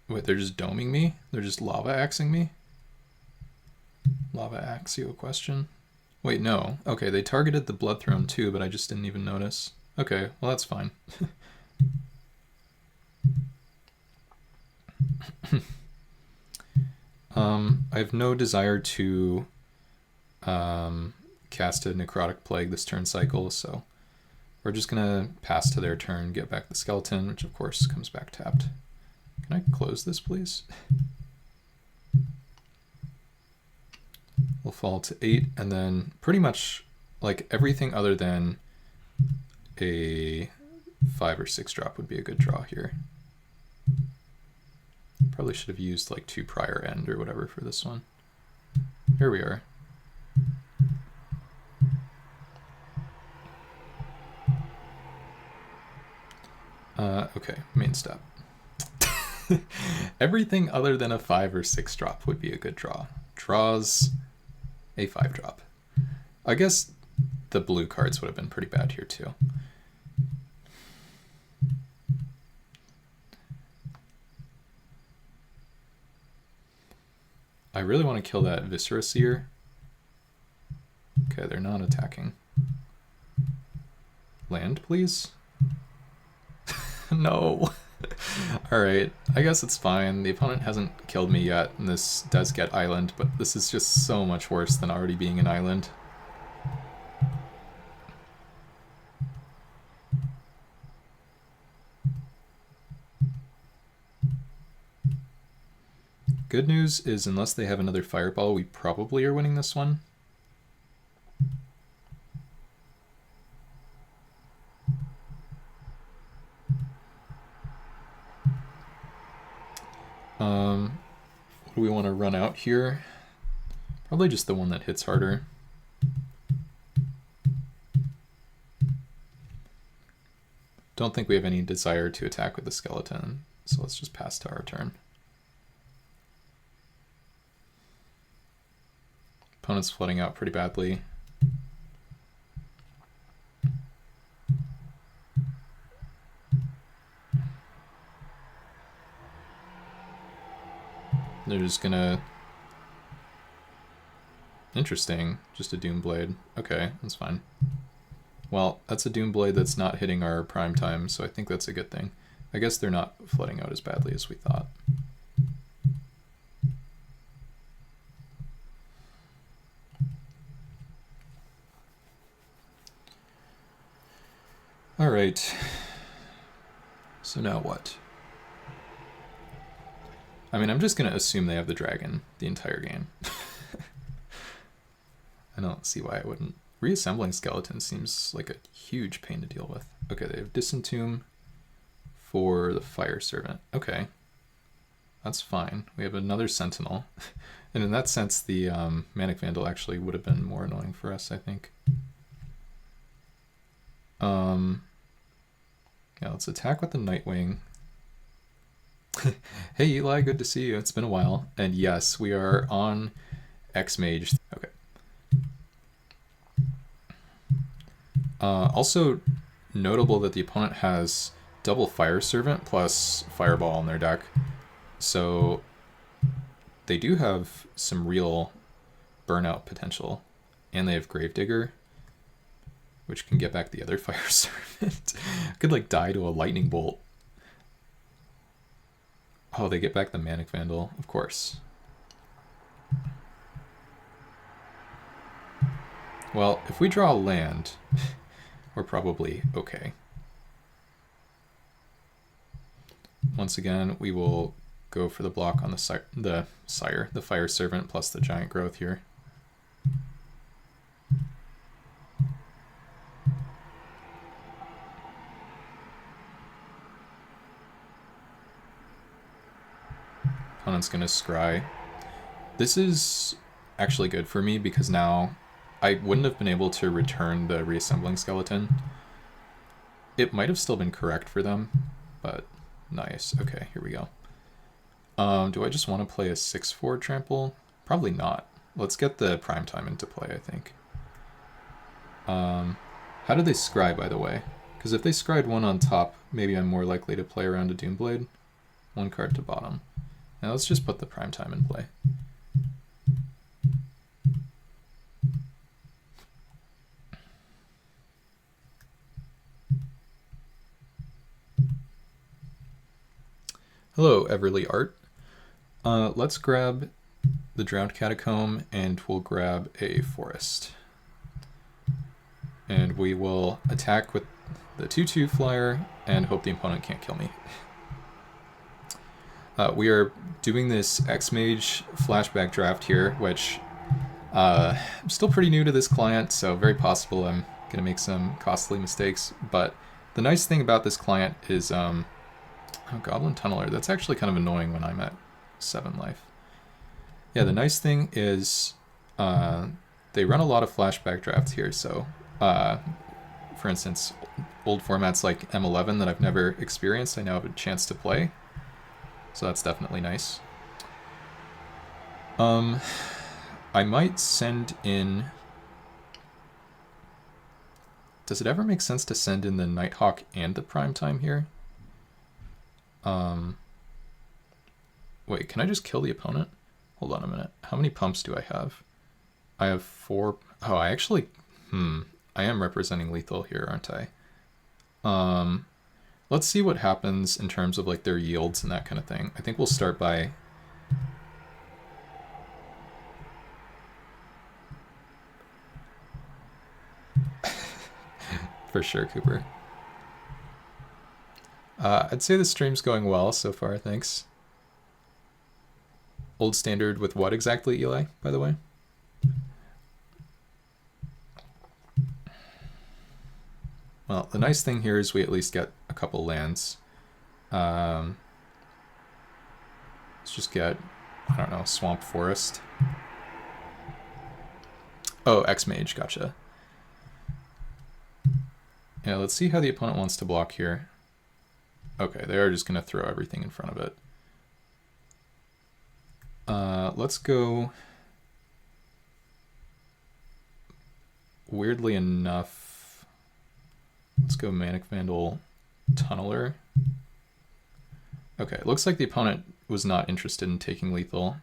Wait, they're just doming me? They're just lava axing me? Lava axio question? Wait, no. Okay, they targeted the Blood Throne too, but I just didn't even notice. Okay, well that's fine. I have no desire to cast a Necrotic Plague this turn cycle, so we're just gonna pass to their turn, get back the skeleton, which of course comes back tapped. Can I close this, please? We'll fall to 8, and then pretty much like everything other than a 5 or 6 drop would be a good draw here. Probably should have used like 2 prior end or whatever for this one. Here we are. Okay, main step. Everything other than a 5 or 6 drop would be a good draw. Draws a 5 drop. I guess the blue cards would have been pretty bad here too. I really want to kill that Viscera Seer. Okay, they're not attacking. Land, please? No. Alright, I guess it's fine. The opponent hasn't killed me yet, and this does get island, but this is just so much worse than already being an island. Good news is, unless they have another fireball, we probably are winning this one. What do we want to run out here? Probably just the one that hits harder. Don't think we have any desire to attack with the skeleton, so let's just pass to our turn. Opponent's flooding out pretty badly. They're just gonna... Interesting, just a Doomblade. Okay, that's fine. Well, that's a Doomblade that's not hitting our prime time, so I think that's a good thing. I guess they're not flooding out as badly as we thought. Alright. So now what? I mean, I'm just going to assume they have the dragon the entire game. I don't see why I wouldn't. Reassembling skeletons seems like a huge pain to deal with. Okay, they have Disentomb for the Fire Servant. Okay, that's fine. We have another Sentinel. And in that sense, the Manic Vandal actually would have been more annoying for us, I think. Yeah, let's attack with the Nightwing. Hey Eli, good to see you. It's been a while. And yes, we are on X-Mage. Okay. Also notable that the opponent has double Fire Servant plus Fireball in their deck. So they do have some real burnout potential. And they have Gravedigger, which can get back the other Fire Servant. Could like die to a lightning bolt. Oh, they get back the Manic Vandal, of course. Well, if we draw land, we're probably okay. Once again, we will go for the block on the Fire Servant plus the Giant Growth here. Opponent's gonna scry. This is actually good for me because now I wouldn't have been able to return the reassembling skeleton. It might have still been correct for them, but nice. Okay, here we go. Do I just want to play a 6/4 trample? Probably not. Let's get the prime time into play, I think. How do they scry, by the way? Because if they scried one on top, maybe I'm more likely to play around a Doomblade. One card to bottom. Now let's just put the prime time in play. Hello, Everly Art. Let's grab the Drowned Catacomb and we'll grab a Forest. And we will attack with the 2/2 flyer and hope the opponent can't kill me. We are doing this X-Mage flashback draft here, which I'm still pretty new to this client, so very possible I'm going to make some costly mistakes. But the nice thing about this client is, oh, Goblin Tunneler, that's actually kind of annoying when I'm at 7 life. Yeah, the nice thing is they run a lot of flashback drafts here, so for instance, old formats like M11 that I've never experienced, I now have a chance to play. So that's definitely nice. I might send in... Does it ever make sense to send in the Nighthawk and the Prime Time here? Wait, can I just kill the opponent? Hold on a minute. How many pumps do I have? I have 4... Oh, I actually... I am representing lethal here, aren't I? Let's see what happens in terms of like their yields and that kind of thing. I think we'll start by for sure, Cooper. I'd say the stream's going well so far, thanks. Old standard with what exactly, Eli, by the way? Well, the nice thing here is we at least get a couple lands. Let's just get, I don't know, Swamp Forest. Oh, X-Mage, gotcha. Yeah, let's see how the opponent wants to block here. Okay, they are just going to throw everything in front of it. Let's go... Weirdly enough, let's go Manic Vandal Tunneler. Okay, it looks like the opponent was not interested in taking lethal.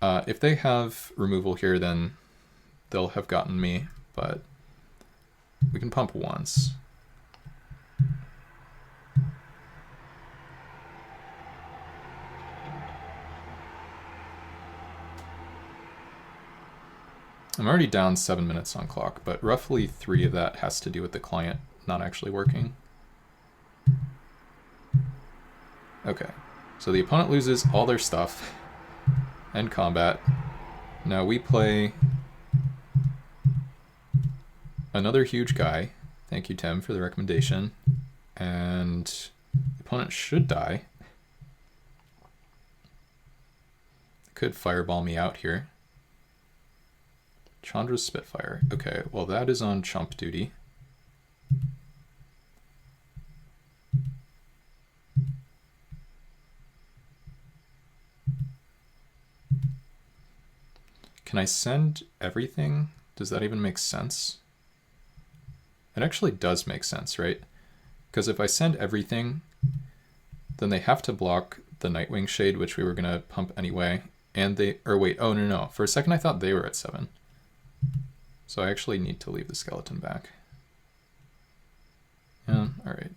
If they have removal here, then they'll have gotten me, but we can pump once. I'm already down 7 minutes on clock, but roughly 3 of that has to do with the client not actually working. Okay, so the opponent loses all their stuff and combat. Now we play another huge guy. Thank you, Tim, for the recommendation. And the opponent should die. Could fireball me out here. Chandra's Spitfire. Okay, well that is on chump duty. Can I send everything? Does that even make sense? It actually does make sense, right? Because if I send everything, then they have to block the Nightwing Shade, which we were going to pump anyway. And they, or wait, oh no. For a second I thought they were at 7. So I actually need to leave the skeleton back. Yeah, alright.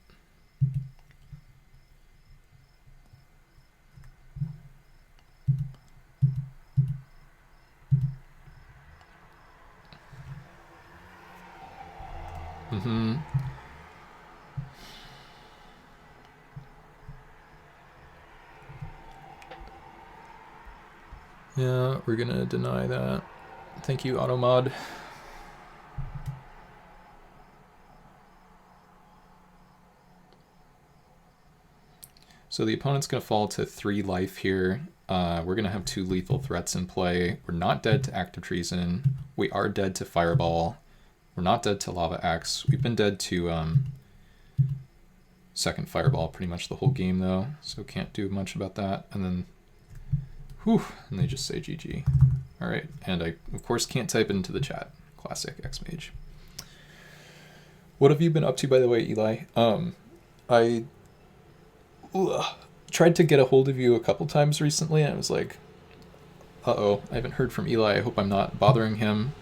Yeah, we're gonna deny that. Thank you, Automod. So the opponent's going to fall to 3 life here. We're going to have 2 lethal threats in play. We're not dead to Active Treason. We are dead to Fireball. We're not dead to Lava Axe. We've been dead to second Fireball pretty much the whole game though, so can't do much about that. And then, whew, and they just say GG. All right, and I of course can't type it into the chat. Classic X-Mage. What have you been up to, by the way, Eli? I tried to get a hold of you a couple times recently, and I was like, uh-oh, I haven't heard from Eli. I hope I'm not bothering him.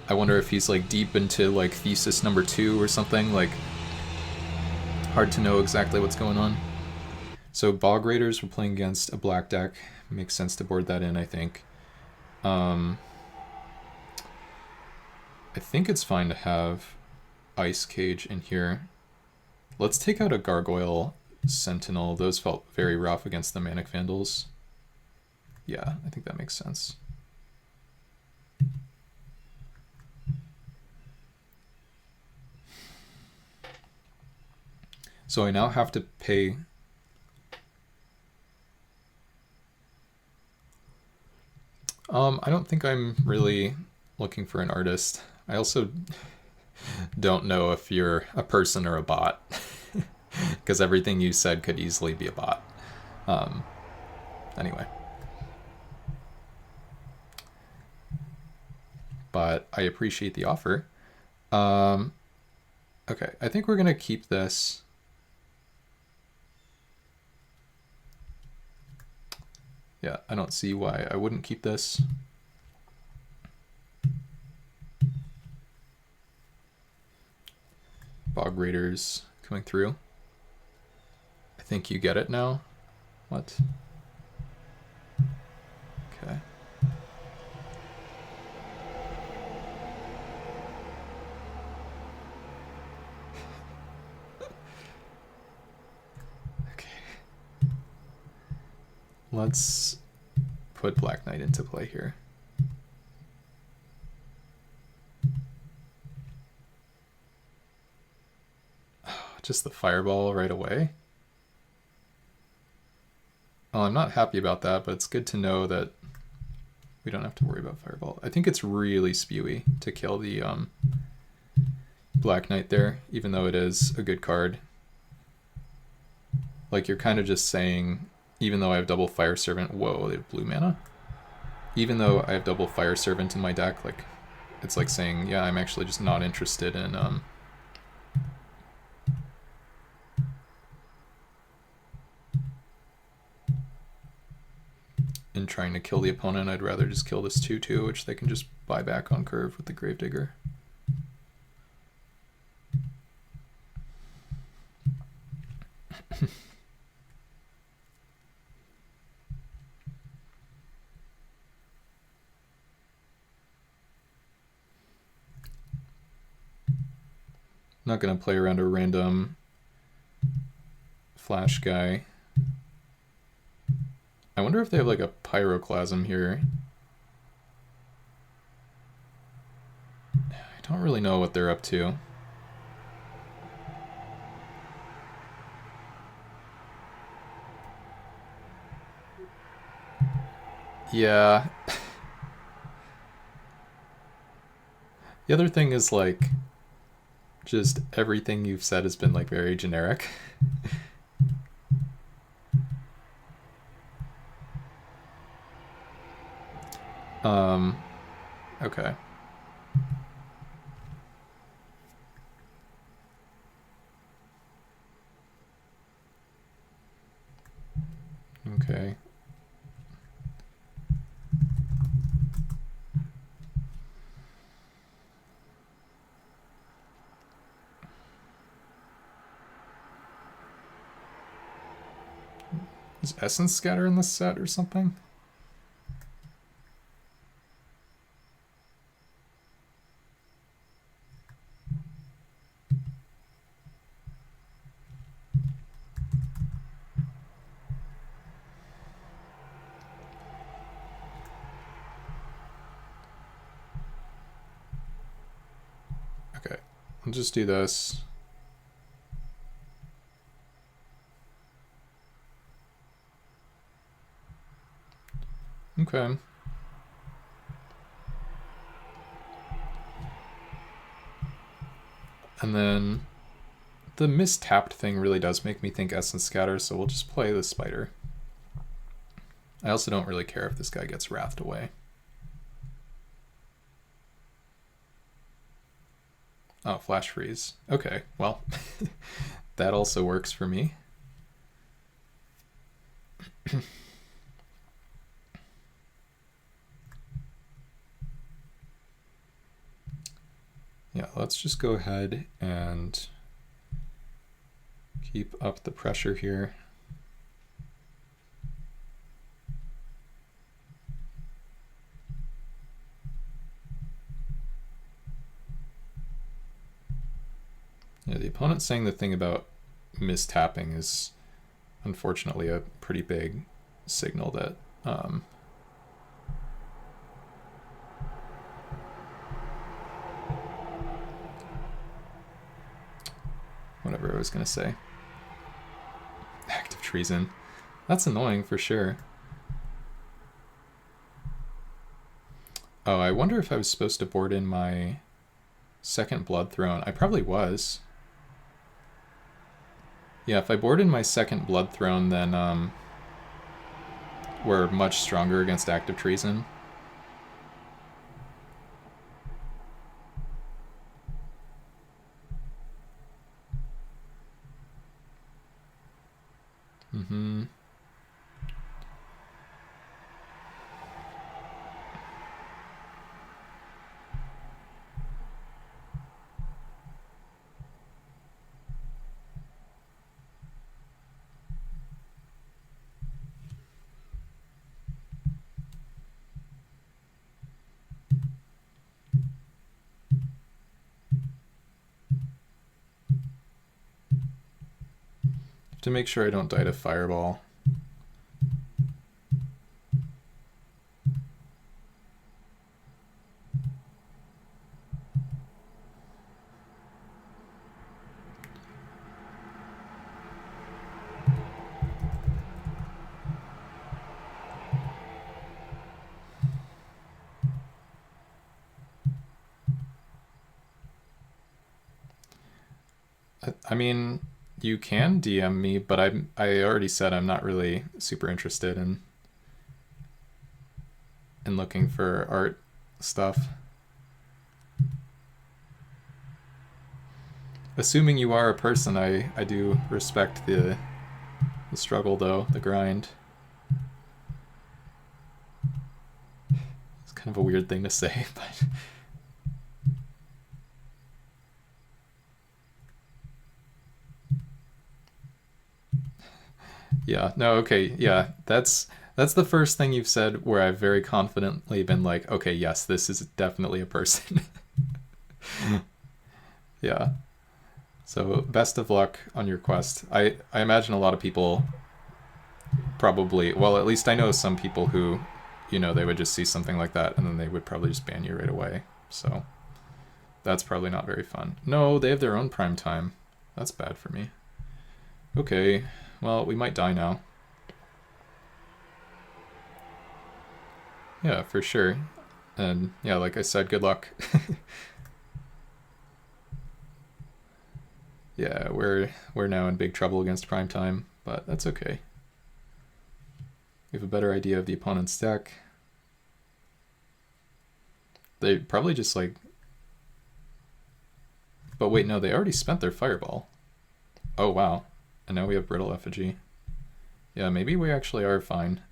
I wonder if he's like deep into like thesis number 2 or something. Like, hard to know exactly what's going on. So Bog Raiders were playing against a black deck. Makes sense to board that in, I think. I think it's fine to have Ice Cage in here. Let's take out a Gargoyle Sentinel. Those felt very rough against the Manic Vandals. Yeah, I think that makes sense. So I now have to pay... I don't think I'm really looking for an artist. I also don't know if you're a person or a bot, because everything you said could easily be a bot. Anyway. But I appreciate the offer. Okay, I think we're going to keep this. Yeah, I don't see why I wouldn't keep this. Bog Raiders coming through. I think you get it now. What? Okay. Okay. Let's put Black Knight into play here. Just the fireball right away. Oh, I'm not happy about that, but it's good to know that we don't have to worry about fireball. I think it's really spewy to kill the Black Knight there, even though it is a good card. Like, you're kind of just saying, even though I have double Fire Servant, whoa, they have blue mana? Even though I have double Fire Servant in my deck, like, it's like saying, yeah, I'm actually just not interested in trying to kill the opponent. I'd rather just kill this 2/2, which they can just buy back on curve with the Gravedigger. I'm not going to play around a random flash guy. I wonder if they have like a Pyroclasm here. I don't really know what they're up to. Yeah. The other thing is like, just everything you've said has been like very generic. Okay. Okay. Is Essence Scatter in this set or something? Okay, I'll just do this. Okay. And then the mistapped thing really does make me think Essence Scatter, so we'll just play the Spider. I also don't really care if this guy gets Wrathed away. Oh, Flash Freeze. Okay, well, that also works for me. Yeah, let's just go ahead and keep up the pressure here. Yeah, the opponent's saying the thing about mistapping is unfortunately a pretty big signal that whatever I was gonna say. Active treason. That's annoying for sure. Oh, I wonder if I was supposed to board in my second Blood Throne. I probably was. Yeah, if I board in my second Blood Throne, then we're much stronger against active treason. Mm-hmm. to make sure I don't die to Fireball. I mean, you can DM me, but I already said I'm not really super interested in looking for art stuff. Assuming you are a person, I do respect the struggle though, the grind. It's kind of a weird thing to say, but yeah, no, okay, yeah, that's the first thing you've said where I've very confidently been like, okay, yes, this is definitely a person. Yeah. So best of luck on your quest. I imagine a lot of people probably, well, at least I know some people who, you know, they would just see something like that and then they would probably just ban you right away. So that's probably not very fun. No, they have their own prime time. That's bad for me. Okay, well, we might die now. Yeah, for sure. And yeah, like I said, good luck. Yeah, we're now in big trouble against prime time, but that's okay. We have a better idea of the opponent's deck. They probably just like... But wait, no, they already spent their Fireball. Oh, wow. And now we have Brittle Effigy. Yeah, maybe we actually are fine.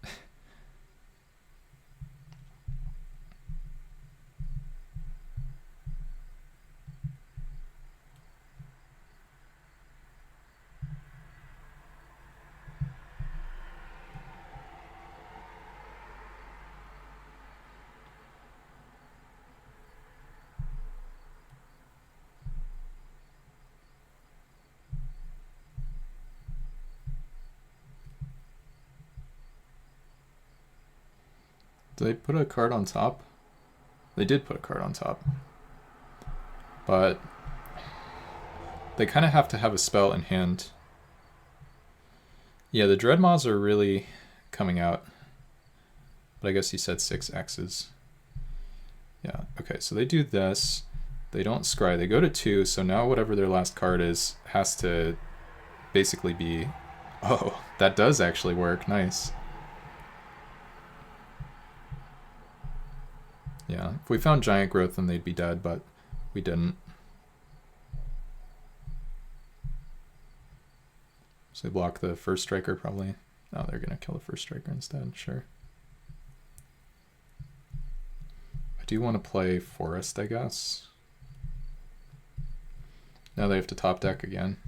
Did they put a card on top? They did put a card on top. But they kind of have to have a spell in hand. Yeah, the Dreadmaws are really coming out. But I guess he said 6 X's. Yeah, okay, so they do this. They don't scry. They go to 2, so now whatever their last card is has to basically be... Oh, that does actually work. Nice. Yeah, if we found Giant Growth, then they'd be dead, but we didn't. So they block the first striker, probably. Oh, they're going to kill the first striker instead, sure. I do want to play Forest, I guess. Now they have to top deck again.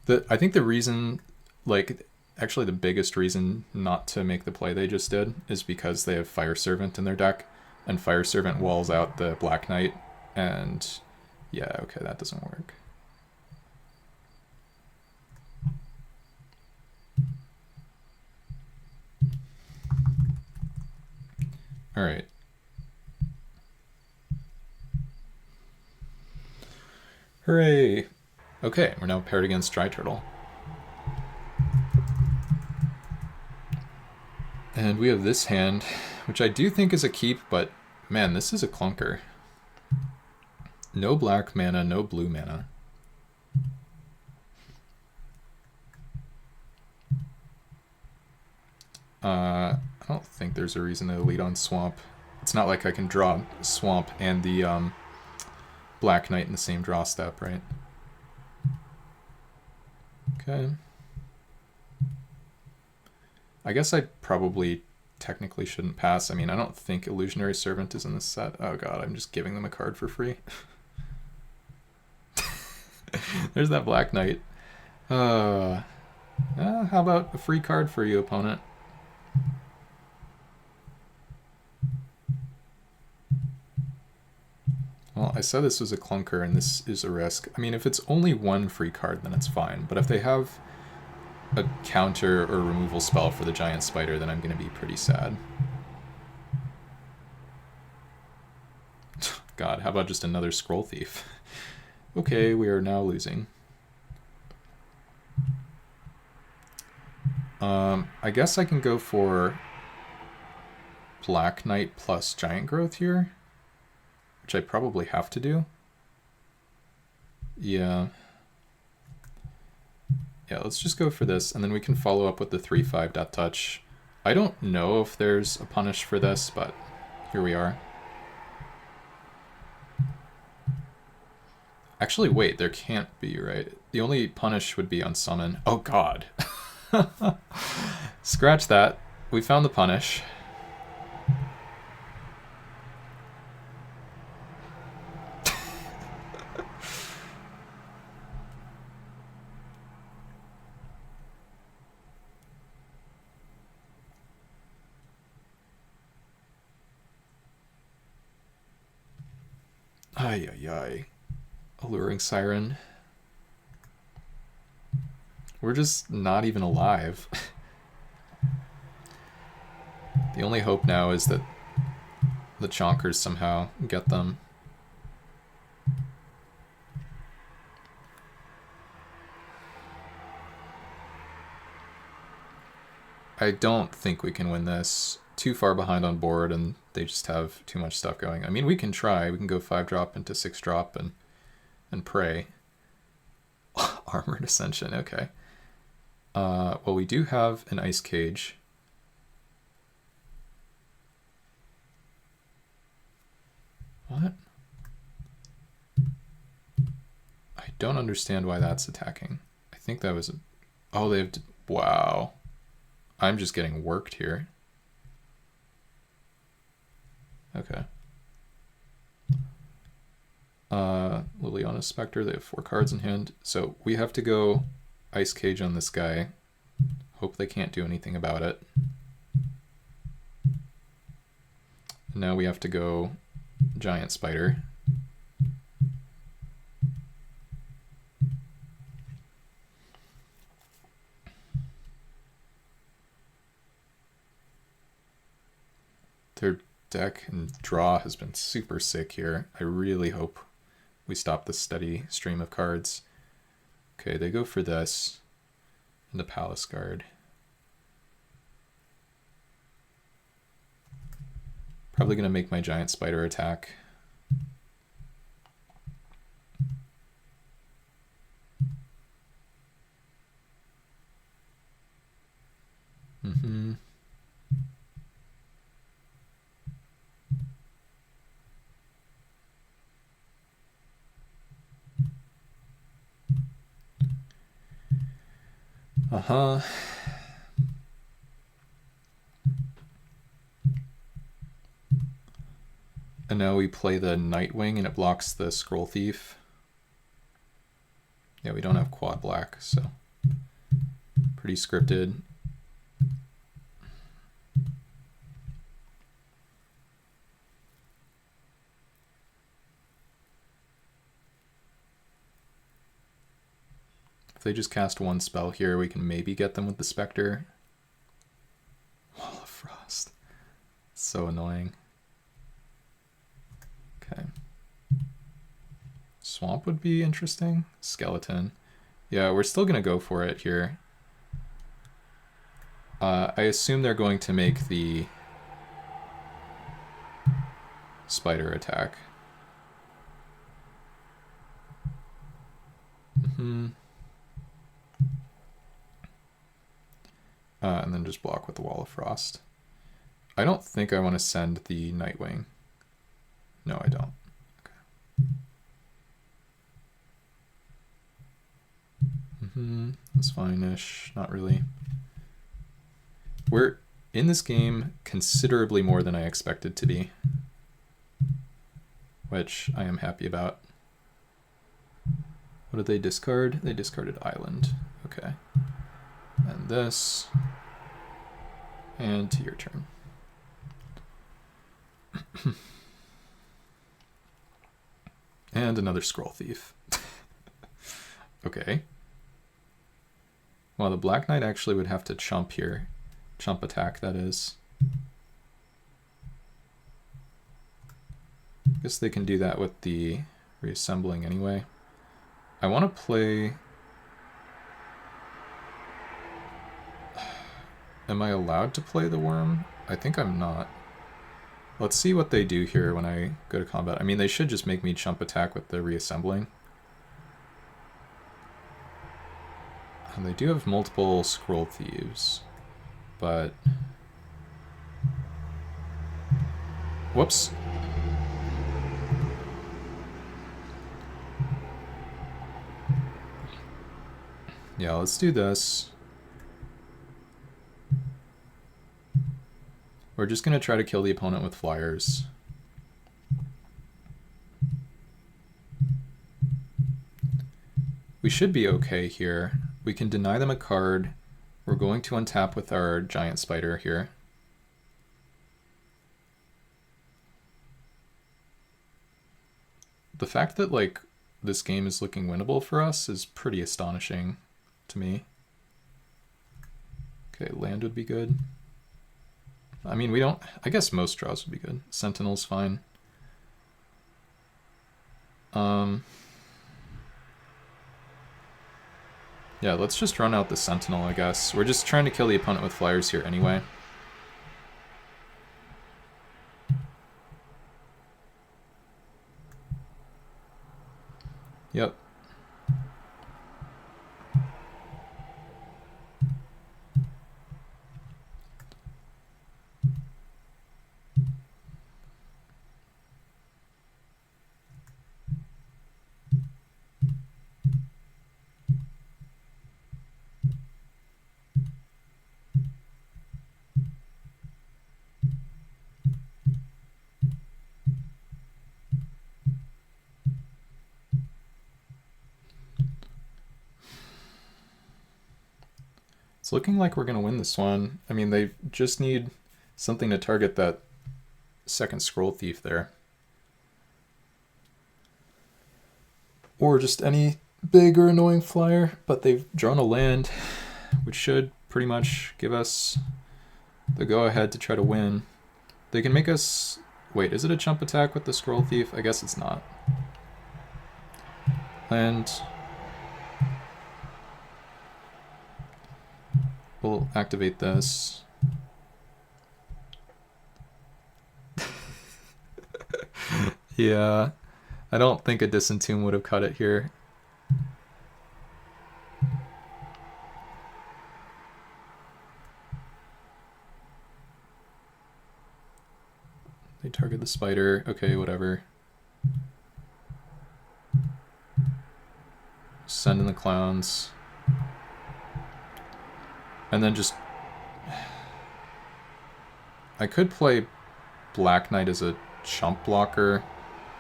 I think the reason, like, actually the biggest reason not to make the play they just did is because they have Fire Servant in their deck, and Fire Servant walls out the Black Knight, and yeah, okay, that doesn't work. All right. Hooray! Okay, we're now paired against Dry Turtle. And we have this hand, which I do think is a keep, but man, this is a clunker. No black mana, no blue mana. I don't think there's a reason to lead on Swamp. It's not like I can draw Swamp and the Black Knight in the same draw step, right? Okay. I guess I probably technically shouldn't pass. I mean, I don't think Illusionary Servant is in this set. Oh god, I'm just giving them a card for free. There's that Black Knight. How about a free card for you, opponent? Well, I said this was a clunker and this is a risk. I mean, if it's only one free card, then it's fine. But if they have a counter or removal spell for the giant spider, then I'm going to be pretty sad. God, how about just another scroll thief? Okay, we are now losing. I guess I can go for Black Knight plus Giant Growth here, which I probably have to do. Yeah. Yeah, let's just go for this, and then we can follow up with the 3/5 Death Touch. I don't know if there's a punish for this, but here we are. Actually, wait, there can't be, right? The only punish would be on summon. Oh god. Scratch that. We found the punish. Ay, ay, ay. Alluring Siren. We're just not even alive. The only hope now is that the Chonkers somehow get them. I don't think we can win this. Too far behind on board, and they just have too much stuff going. I mean, we can try. We can go 5-drop into 6-drop and pray. Armored Ascension, okay. Well, we do have an Ice Cage. What? I don't understand why that's attacking. I think that was a... Oh, they have... Wow. I'm just getting worked here. Okay. Liliana's Spectre, they have 4 cards in hand. So we have to go Ice Cage on this guy. Hope they can't do anything about it. And now we have to go Giant Spider. Their deck and draw has been super sick here. I really hope we stop this steady stream of cards. Okay, they go for this and the Palace Guard. Probably going to make my Giant Spider attack. Uh-huh. And now we play the Nightwing and it blocks the Scroll Thief. Yeah, we don't have quad black, so pretty scripted. If they just cast one spell here, we can maybe get them with the Spectre. Wall of Frost. So annoying. Okay. Swamp would be interesting. Skeleton. Yeah, we're still going to go for it here. I assume they're going to make the spider attack. And then just block with the Wall of Frost. I don't think I want to send the Nightwing. No, I don't. Okay. That's fine-ish. Not really. We're in this game considerably more than I expected to be, which I am happy about. What did they discard? They discarded Island. Okay. And this. And to your turn. And another Scroll Thief. Okay. Well, the Black Knight actually would have to chump here. Chump attack, that is. Guess they can do that with the reassembling anyway. I want to play... Am I allowed to play the worm? I think I'm not. Let's see what they do here when I go to combat. I mean, they should just make me chump attack with the reassembling. And they do have multiple Scroll Thieves, but... Whoops. Yeah, let's do this. We're just going to try to kill the opponent with flyers. We should be okay here. We can deny them a card. We're going to untap with our giant spider here. The fact that, like, this game is looking winnable for us is pretty astonishing to me. Okay, land would be good. I mean, we don't... I guess most draws would be good. Sentinel's fine. Yeah, let's just run out the Sentinel, I guess. We're just trying to kill the opponent with flyers here anyway. Yep. It's looking like we're going to win this one. I mean, they just need something to target that second Scroll Thief there. Or just any big or annoying flyer, but they've drawn a land, which should pretty much give us the go-ahead to try to win. They can make us... Wait, is it a chump attack with the Scroll Thief? I guess it's not. And... we'll activate this. Yeah, I don't think a Disentomb would have cut it here. They target the spider. Okay, whatever. Send in the clowns. And then just... I could play Black Knight as a chump blocker.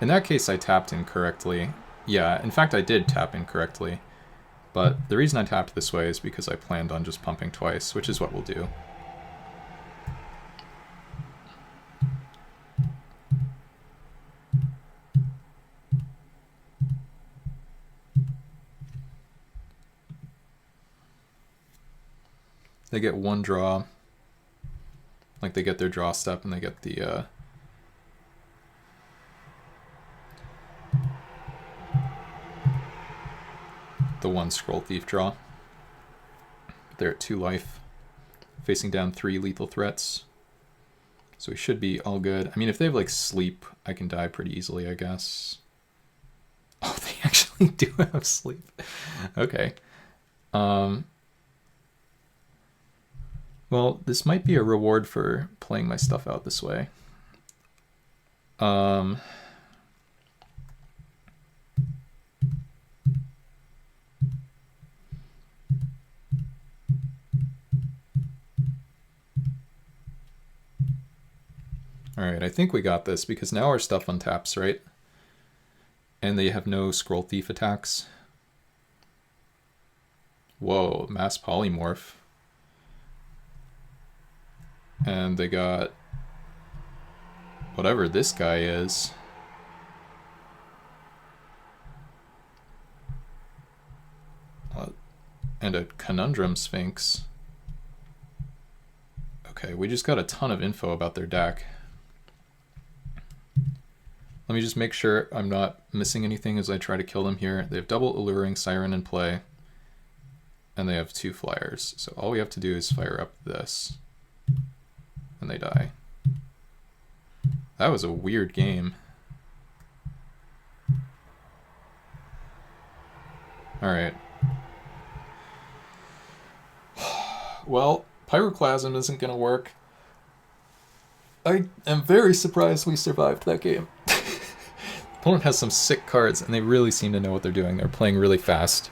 In that case, I tapped incorrectly. Yeah, in fact, I did tap incorrectly. But the reason I tapped this way is because I planned on just pumping twice, which is what we'll do. They get one draw, like they get their draw step and they get the one Scroll Thief draw. They're at 2 life, facing down 3 lethal threats. So we should be all good. I mean, if they have like sleep, I can die pretty easily, I guess. Oh, they actually do have sleep. Okay. Well, this might be a reward for playing my stuff out this way. Alright, I think we got this, because now our stuff untaps, right? And they have no Scroll Thief attacks. Whoa, Mass Polymorph. And they got whatever this guy is. and a Conundrum Sphinx. Okay, we just got a ton of info about their deck. Let me just make sure I'm not missing anything as I try to kill them here. They have double Alluring Siren in play, and they have 2 flyers. So all we have to do is fire up this, and they die. That was a weird game. Alright. Well, Pyroclasm isn't going to work. I am very surprised we survived that game. Opponent has some sick cards, and they really seem to know what they're doing. They're playing really fast.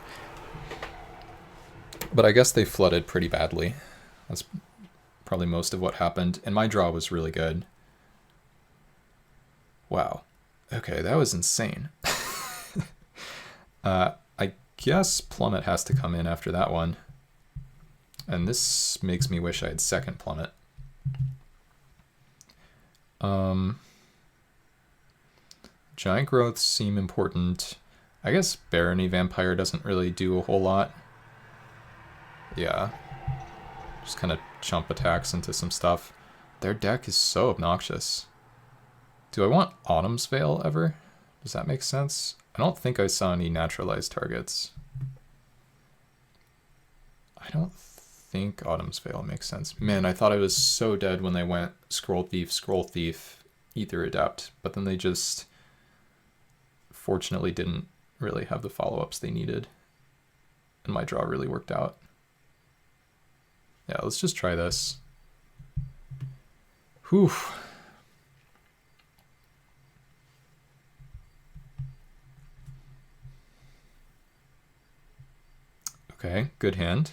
But I guess they flooded pretty badly. That's probably most of what happened. And my draw was really good. Wow. Okay, that was insane. I guess Plummet has to come in after that one. And this makes me wish I had second Plummet. Giant growths seem important. I guess Barony Vampire doesn't really do a whole lot. Yeah. Just kind of chump attacks into some stuff. Their deck is so obnoxious. Do I want Autumn's Veil ever? Does that make sense? I don't think I saw any naturalized targets. I don't think Autumn's Veil makes sense. Man, I thought I was so dead when they went Scroll Thief, Ether Adept, but then they just fortunately didn't really have the follow-ups they needed. And my draw really worked out. Yeah, let's just try this. Whew. Okay, good hand.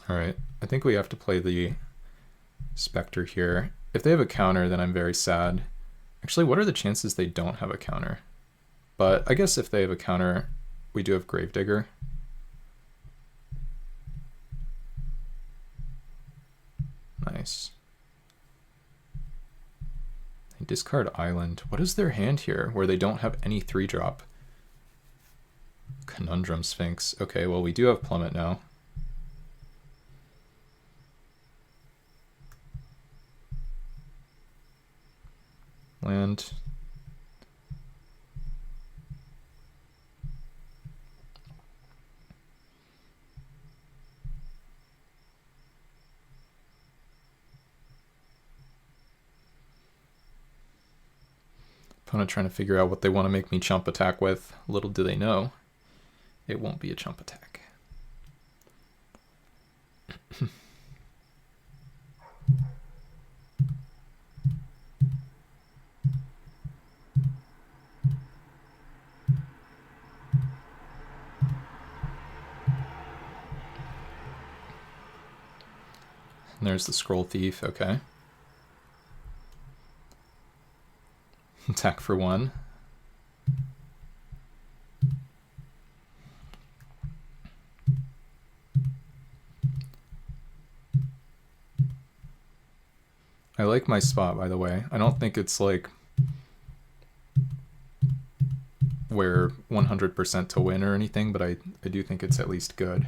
Alright, I think we have to play the Spectre here. If they have a counter, then I'm very sad. Actually, what are the chances they don't have a counter? But I guess if they have a counter, we do have Gravedigger. Nice. They discard Island. What is their hand here where they don't have any 3-drop? Conundrum Sphinx. Okay, well we do have Plummet now. Land. Opponent trying to figure out what they want to make me chump attack with. Little do they know, it won't be a chump attack. And there's the Scroll Thief, okay. Attack for 1. I like my spot, by the way. I don't think it's like we're 100% to win or anything, but I do think it's at least good.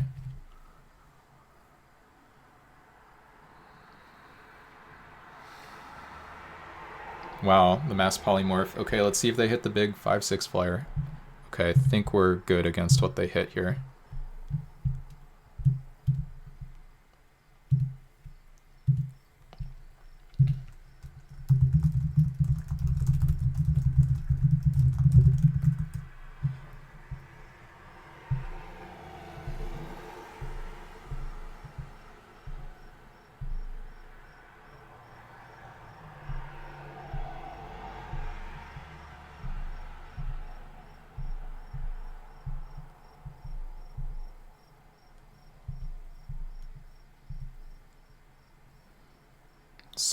Wow, the mass polymorph. Okay, let's see if they hit the big 5/6 flyer. Okay, I think we're good against what they hit here.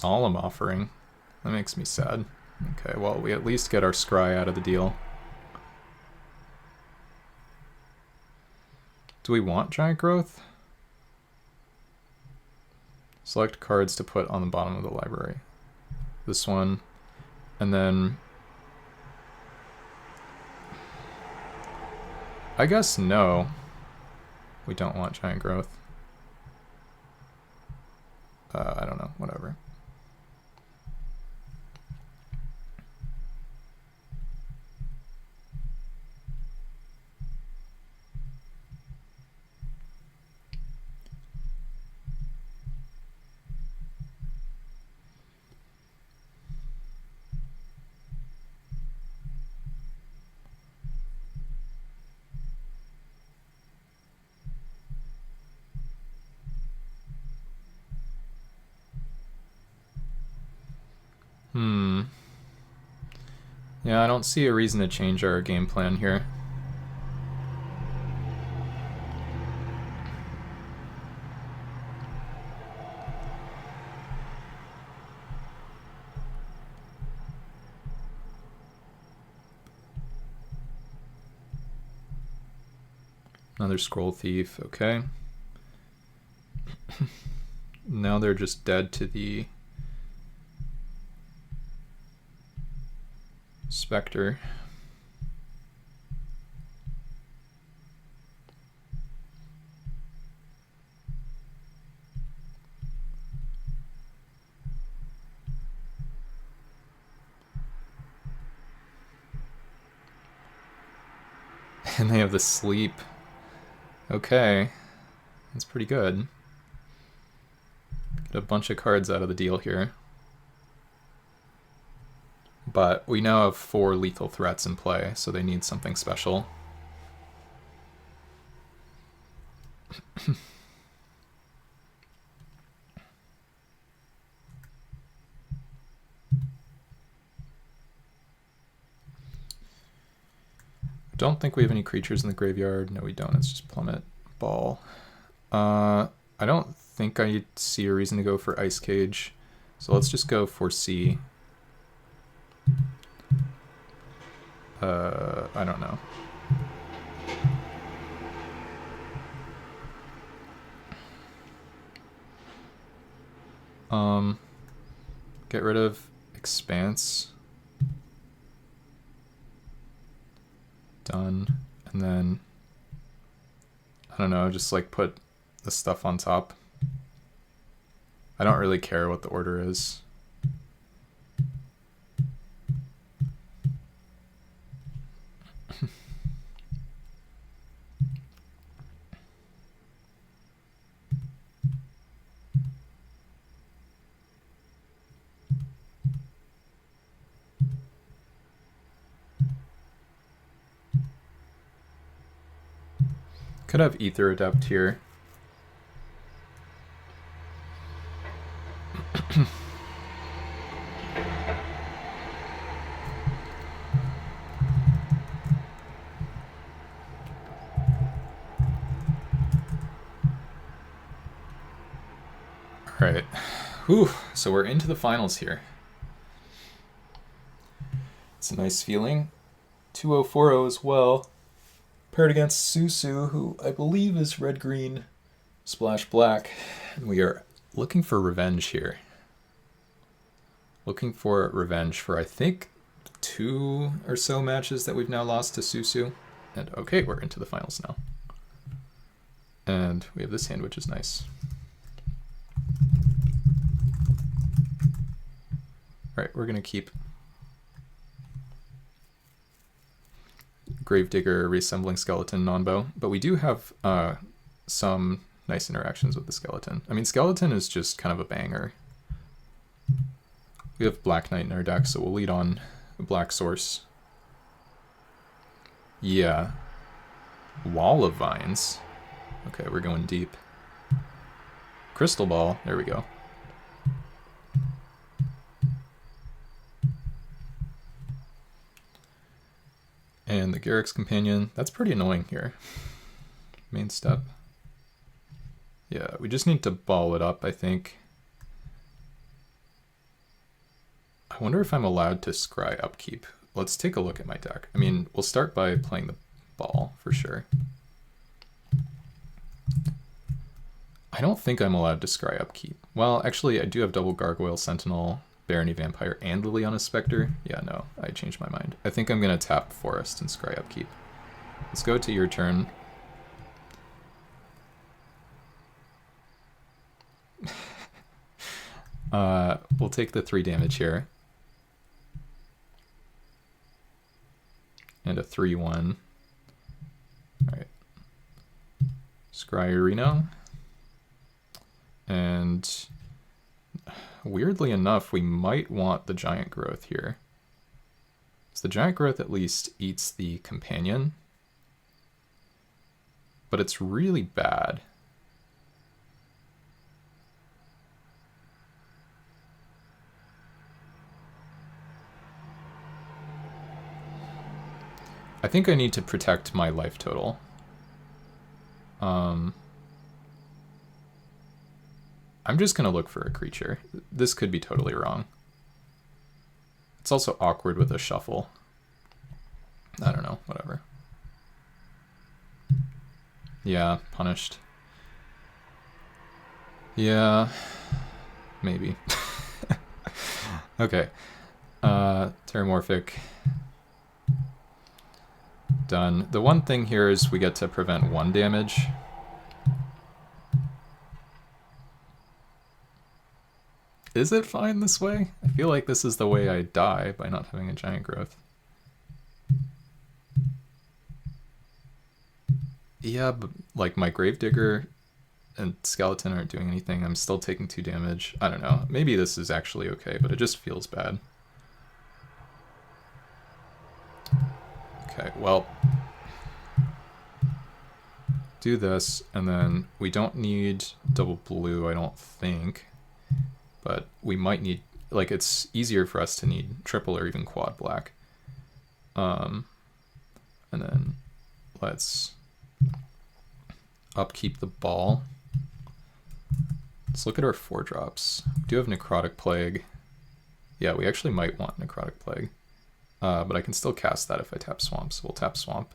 solemn offering. That makes me sad. Okay, well, we at least get our scry out of the deal. Do we want giant growth? Select cards to put on the bottom of the library. This one. And then... I guess no. We don't want giant growth. I don't know, whatever. Yeah, I don't see a reason to change our game plan here. Another scroll thief, okay. Now they're just dead to the Spectre. And they have the sleep. Okay. That's pretty good. Get a bunch of cards out of the deal here. But we now have 4 lethal threats in play, so they need something special. Don't think we have any creatures in the graveyard. No, we don't. It's just Plummet Ball. I don't think I see a reason to go for Ice Cage, so let's just go for C. I don't know. Get rid of Expanse. Done. And then, I don't know, just like put the stuff on top. I don't really care what the order is. Could have Ether Adept here. All right. Whew. So we're into the finals here. It's a nice feeling. 2040 as well. Paired against Susu, who I believe is red-green, splash black. And we are looking for revenge here. Looking for revenge for, I think, 2 or so matches that we've now lost to Susu. And okay, we're into the finals now. And we have this hand, which is nice. Right, we're going to keep Gravedigger, Reassembling Skeleton, non-bow, but we do have some nice interactions with the Skeleton. I mean, Skeleton is just kind of a banger. We have Black Knight in our deck, so we'll lead on Black Source. Yeah. Wall of Vines. Okay, we're going deep. Crystal Ball, there we go. And the Garrick's Companion, that's pretty annoying here. Main step. Yeah, we just need to ball it up, I think. I wonder if I'm allowed to scry upkeep. Let's take a look at my deck. I mean, we'll start by playing the ball for sure. I don't think I'm allowed to scry upkeep. Well, actually, I do have double Gargoyle, Sentinel, Barony Vampire, and Liliana Spectre. Yeah, no, I changed my mind. I think I'm going to tap Forest and scry upkeep. Let's go to your turn. We'll take the 3 damage here. And a 3/1. Alright. Scry Reno. And weirdly enough, we might want the Giant Growth here. So the Giant Growth at least eats the companion. But it's really bad. I think I need to protect my life total. I'm just going to look for a creature. This could be totally wrong. It's also awkward with a shuffle. I don't know, whatever. Yeah, punished. Yeah, maybe. Okay. Terramorphic. Done. The one thing here is we get to prevent 1 damage. Is it fine this way? I feel like this is the way I die by not having a Giant Growth. Yeah, but like my Gravedigger and Skeleton aren't doing anything. I'm still taking 2 damage. I don't know. Maybe this is actually okay, but it just feels bad. Okay, well, do this, and then we don't need double blue, I don't think, but we might need, like, it's easier for us to need triple or even quad black. And then let's upkeep the ball. Let's look at our 4-drops. We do have Necrotic Plague. Yeah, we actually might want Necrotic Plague. But I can still cast that if I tap Swamp, so we'll tap Swamp.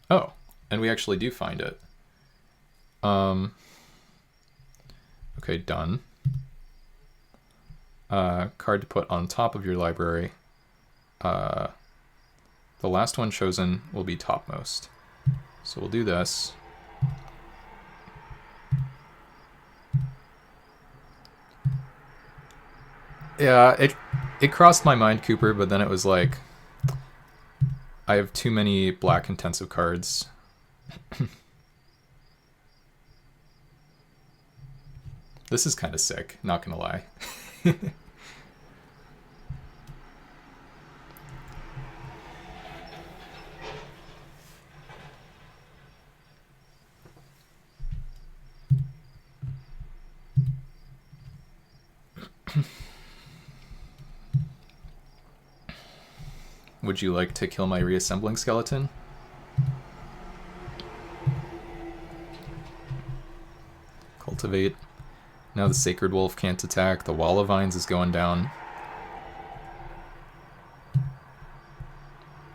Oh, and we actually do find it. Okay, done. Card to put on top of your library. The last one chosen will be topmost. So we'll do this. Yeah, it crossed my mind, Cooper, but then it was like, I have too many black intensive cards. This is kind of sick, not gonna lie. Would you like to kill my reassembling skeleton? Cultivate. Now the Sacred Wolf can't attack. The Wall of Vines is going down.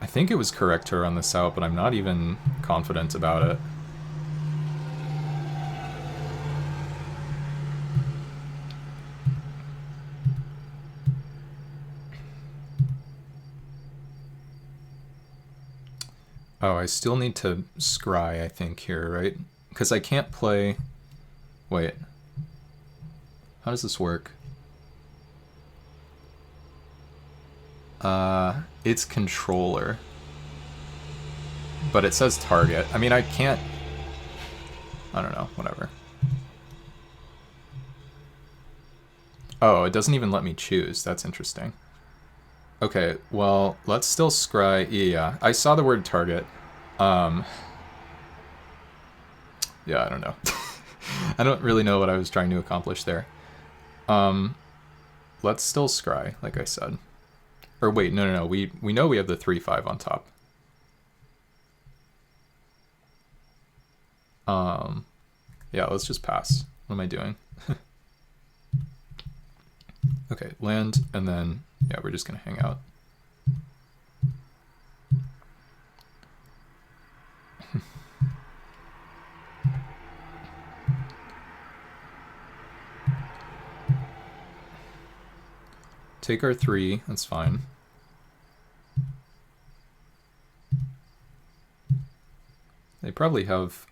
I think it was correct to run this out, but I'm not even confident about it. Oh, I still need to scry, I think, here, right? Because I can't play... Wait. How does this work? It's controller. But it says target. I mean, I can't... I don't know, whatever. Oh, it doesn't even let me choose. That's interesting. Okay, well, let's still scry... Yeah, I saw the word target. Yeah, I don't know. I don't really know what I was trying to accomplish there. Let's still scry, like I said. Or wait, no. We know we have the 3/5 on top. Yeah, let's just pass. What am I doing? Okay, land, and then, yeah, we're just going to hang out. Take our 3, that's fine. They probably have...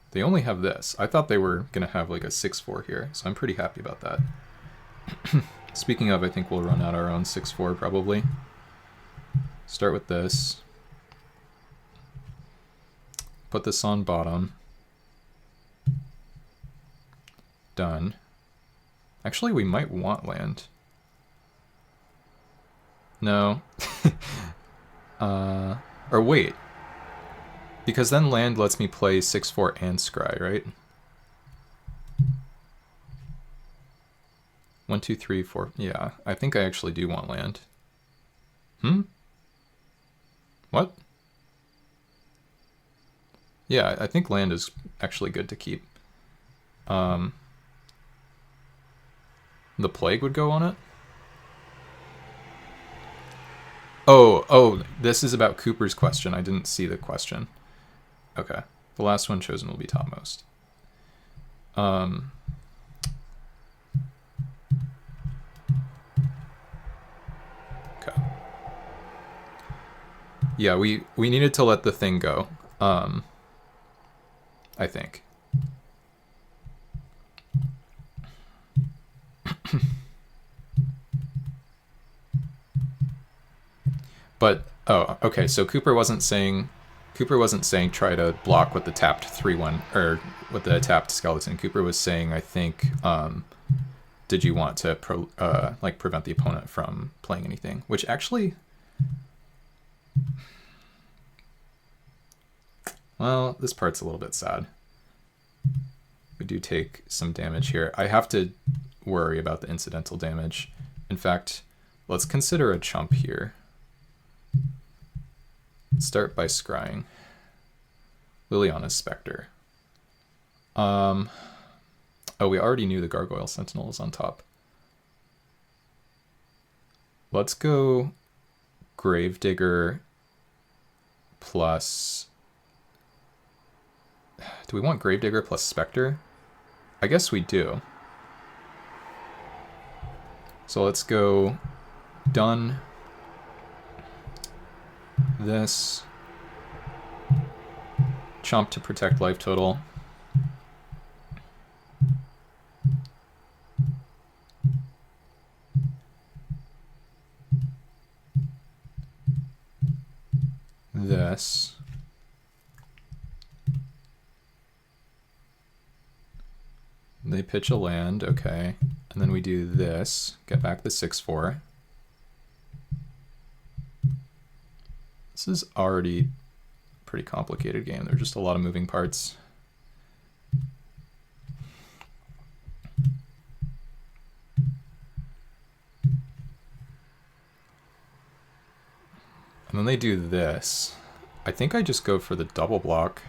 They only have this. I thought they were going to have like a 6-4 here, so I'm pretty happy about that. Speaking of, I think we'll run out our own 6-4 probably. Start with this. Put this on bottom. Done. Actually, we might want land. No. Or wait. Because then land lets me play 6-4 and scry, right? 1, 2, 3, 4. Yeah, I think I actually do want land. What? Yeah, I think land is actually good to keep. The plague would go on it? Oh, this is about Cooper's question. I didn't see the question. Okay. The last one chosen will be topmost. Okay. Yeah, we needed to let the thing go. I think. But oh, okay. So Cooper wasn't saying try to block with the tapped 3-1 or with the tapped skeleton. Cooper was saying, I think, did you want to prevent the opponent from playing anything? Which actually, well, this part's a little bit sad. We do take some damage here. I have to worry about the incidental damage. In fact, let's consider a chump here. Start by scrying. Liliana's Spectre. Oh, we already knew the Gargoyle Sentinel was on top. Let's go Gravedigger plus... Do we want Gravedigger plus Spectre? I guess we do. So let's go done. This. Chomp to protect life total. This. They pitch a land, okay. And then we do this, get back the 6-4. This is already a pretty complicated game. There are just a lot of moving parts. And then they do this. I think I just go for the double block.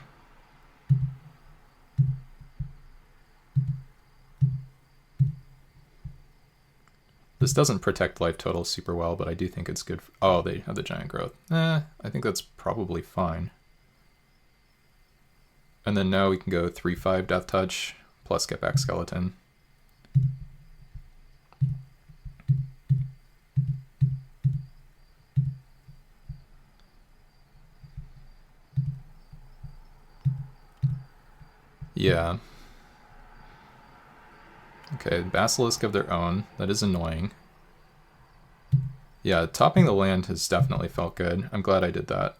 This doesn't protect life total super well, but I do think it's good. Oh, they have the giant growth. I think that's probably fine. And then now we can go 3-5 Death Touch plus get back Skeleton. Yeah. Okay, Basilisk of their own. That is annoying. Yeah, topping the land has definitely felt good. I'm glad I did that.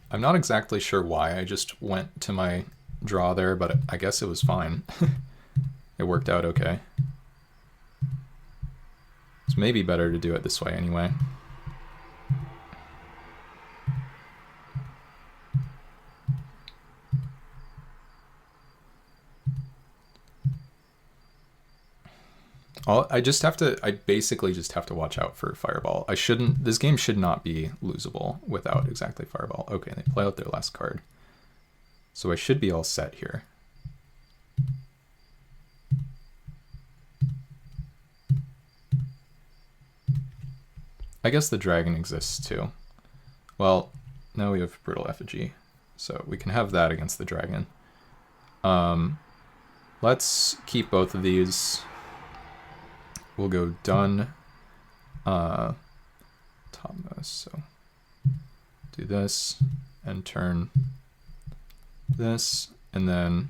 I'm not exactly sure why I just went to my draw there, but I guess it was fine. It worked out okay. It's maybe better to do it this way anyway. I just have to, I basically just have to watch out for Fireball. This game should not be losable without exactly Fireball. Okay, they play out their last card. So I should be all set here. I guess the dragon exists too. Well, now we have Brutal Effigy, so we can have that against the dragon. Let's keep both of these. We'll go done topmost, so do this and turn this, and then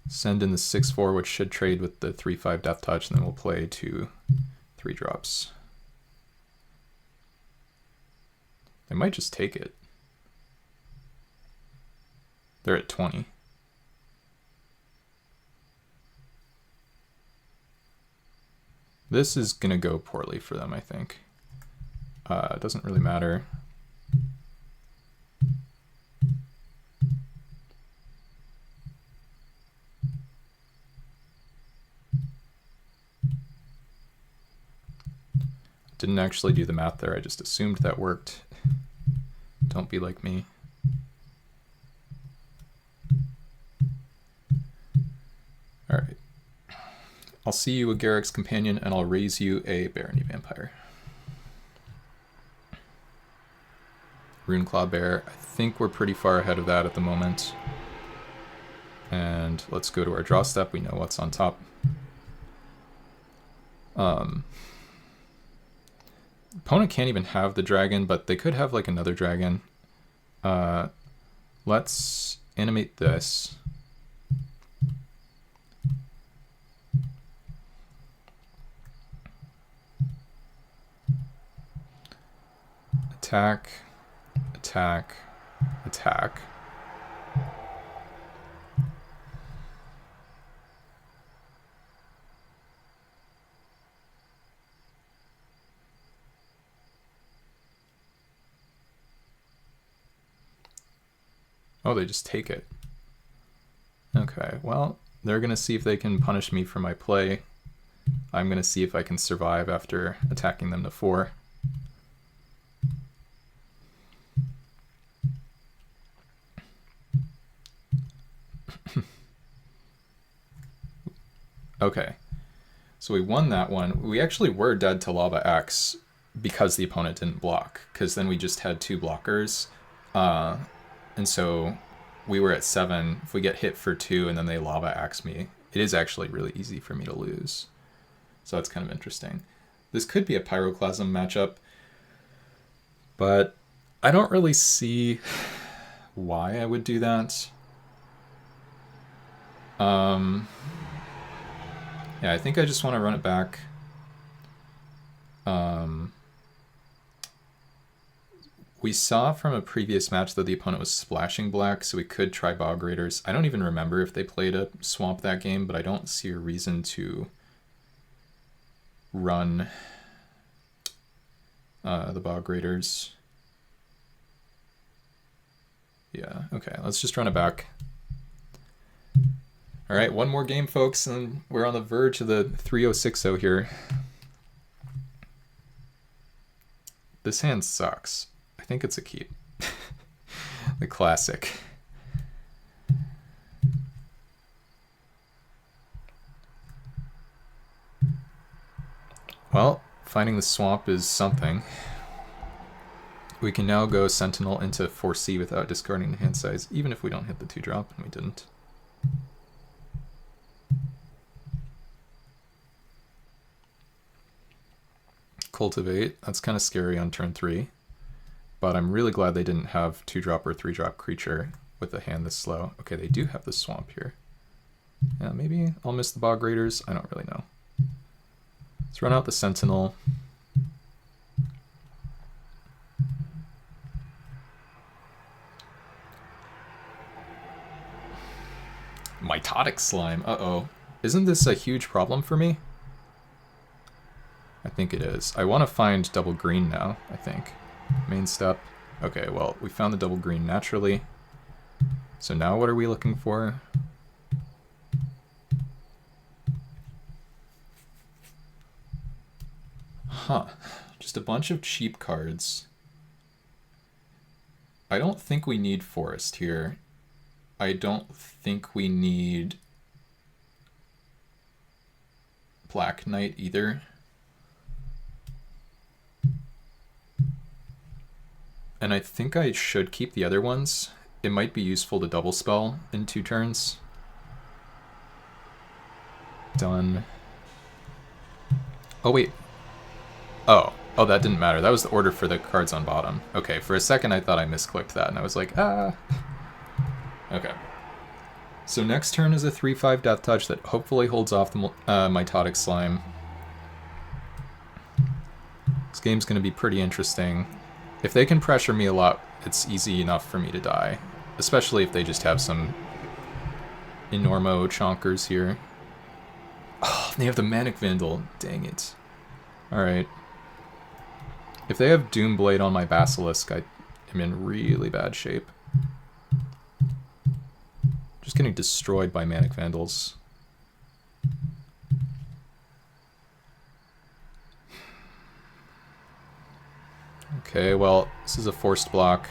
send in the 6/4, which should trade with the 3/5 Death Touch, and then we'll play 2 3-drops. They might just take it. They're at 20. This is gonna go poorly for them, I think. It doesn't really matter. Didn't actually do the math there, I just assumed that worked. Don't be like me. Alright. I'll see you a Garrick's Companion, and I'll raise you a Barony Vampire. Runeclaw Bear, I think we're pretty far ahead of that at the moment. And let's go to our draw step, we know what's on top. Opponent can't even have the dragon, but they could have like another dragon. Let's animate this. Attack, attack, attack. Oh, they just take it. Okay, well, they're gonna see if they can punish me for my play. I'm gonna see if I can survive after attacking them to 4. Okay, so we won that one. We actually were dead to Lava Axe because the opponent didn't block, because then we just had 2 blockers. And so we were at 7. If we get hit for 2 and then they Lava Axe me, it is actually really easy for me to lose. So that's kind of interesting. This could be a Pyroclasm matchup, but I don't really see why I would do that. Yeah, I think I just want to run it back. We saw from a previous match that the opponent was splashing black, so we could try Bog Raiders. I don't even remember if they played a swamp that game, but I don't see a reason to run the Bog Raiders. Yeah, okay, let's just run it back. All right, one more game, folks, and we're on the verge of the 3060 here. This hand sucks. I think it's a keep. The classic. Well, finding the swamp is something. We can now go Sentinel into 4C without discarding the hand size, even if we don't hit the 2-drop, and we didn't. Cultivate, that's kind of scary on turn 3, but I'm really glad they didn't have 2-drop or 3-drop creature with a hand this slow. Okay, they do have the swamp here. Yeah, maybe I'll miss the Bog Raiders, I don't really know. Let's run out the Sentinel. Mitotic Slime, uh-oh. Isn't this a huge problem for me? I think it is. I want to find double green now, I think. Main step. Okay, well, we found the double green naturally. So now what are we looking for? Huh. Just a bunch of cheap cards. I don't think we need Forest here. I don't think we need Black Knight either. And I think I should keep the other ones. It might be useful to double spell in 2 turns. Done. Oh, wait. Oh, that didn't matter. That was the order for the cards on bottom. Okay, for a second I thought I misclicked that, and I was like, ah. Okay. So next turn is a 3/5 Death Touch that hopefully holds off the Mitotic Slime. This game's going to be pretty interesting. If they can pressure me a lot, it's easy enough for me to die. Especially if they just have some Enormo chonkers here. Oh, they have the Manic Vandal. Dang it. Alright. If they have Doomblade on my Basilisk, I am in really bad shape. Just getting destroyed by Manic Vandals. Okay, well, this is a forced block.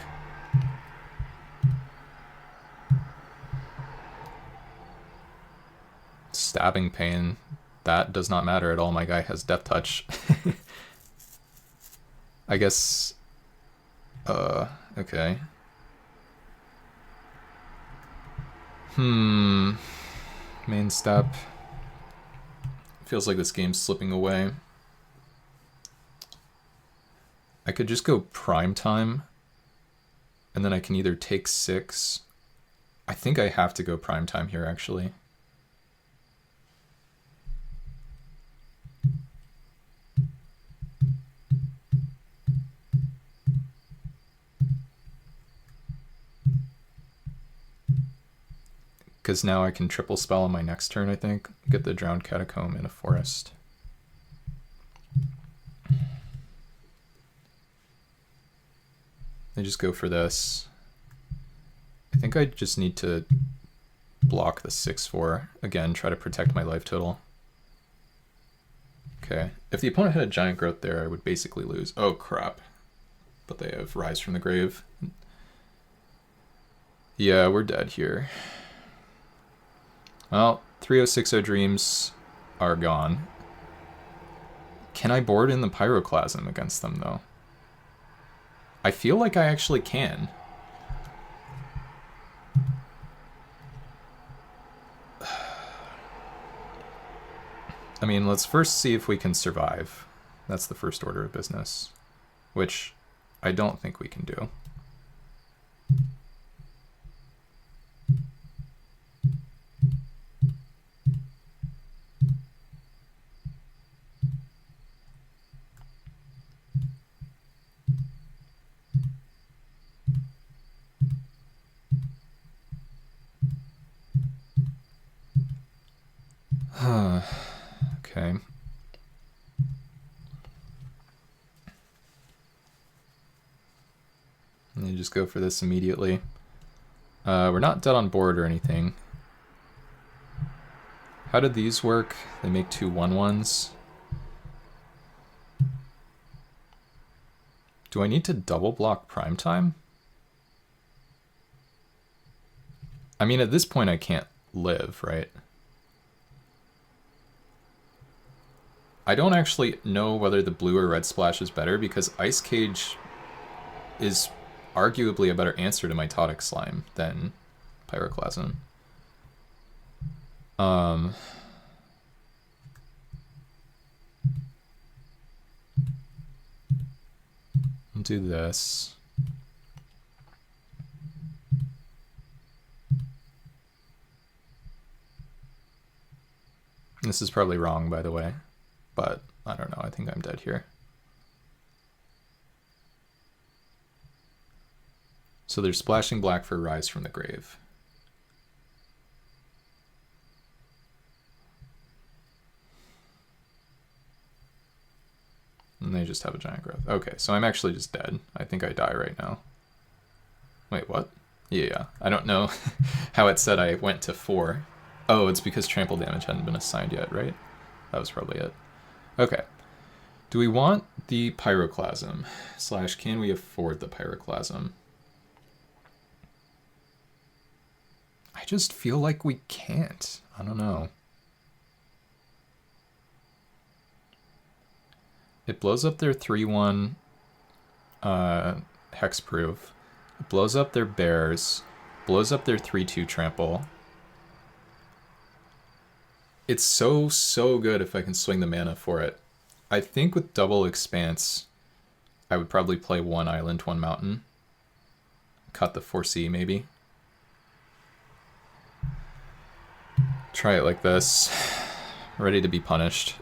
Stabbing Pain. That does not matter at all. My guy has Death Touch. I guess... okay. Main step. Feels like this game's slipping away. I could just go Prime Time, and then I can either take 6. I think I have to go Prime Time here, actually. Because now I can triple spell on my next turn, I think. Get the Drowned Catacomb in a forest. I just go for this. I think I just need to block the 6/4. Again, try to protect my life total. Okay. If the opponent had a Giant Growth there, I would basically lose. Oh, crap. But they have Rise from the Grave. Yeah, we're dead here. Well, 3060 Dreams are gone. Can I board in the Pyroclasm against them, though? I feel like I actually can. I mean, let's first see if we can survive. That's the first order of business. Which I don't think we can do. Okay. And you just go for this immediately. We're not dead on board or anything. How did these work? They make 2 1/1s. Do I need to double block Prime Time? I mean, at this point I can't live, right? I don't actually know whether the blue or red splash is better because Ice Cage is arguably a better answer to Mitotic Slime than Pyroclasm. I'll do this. This is probably wrong, by the way. But I don't know, I think I'm dead here. So they're splashing black for Rise from the Grave. And they just have a Giant Growth. Okay, so I'm actually just dead. I think I die right now. Wait, what? Yeah, I don't know how it said I went to 4. Oh, it's because trample damage hadn't been assigned yet, right? That was probably it. Okay. Do we want the Pyroclasm? / can we afford the Pyroclasm? I just feel like we can't. I don't know. It blows up their 3/1 hexproof. It blows up their bears. Blows up their 3/2 trample. It's so good if I can swing the mana for it. I think with double expanse, I would probably play 1 island, 1 mountain. Cut the 4C maybe. Try it like this. Ready to be punished.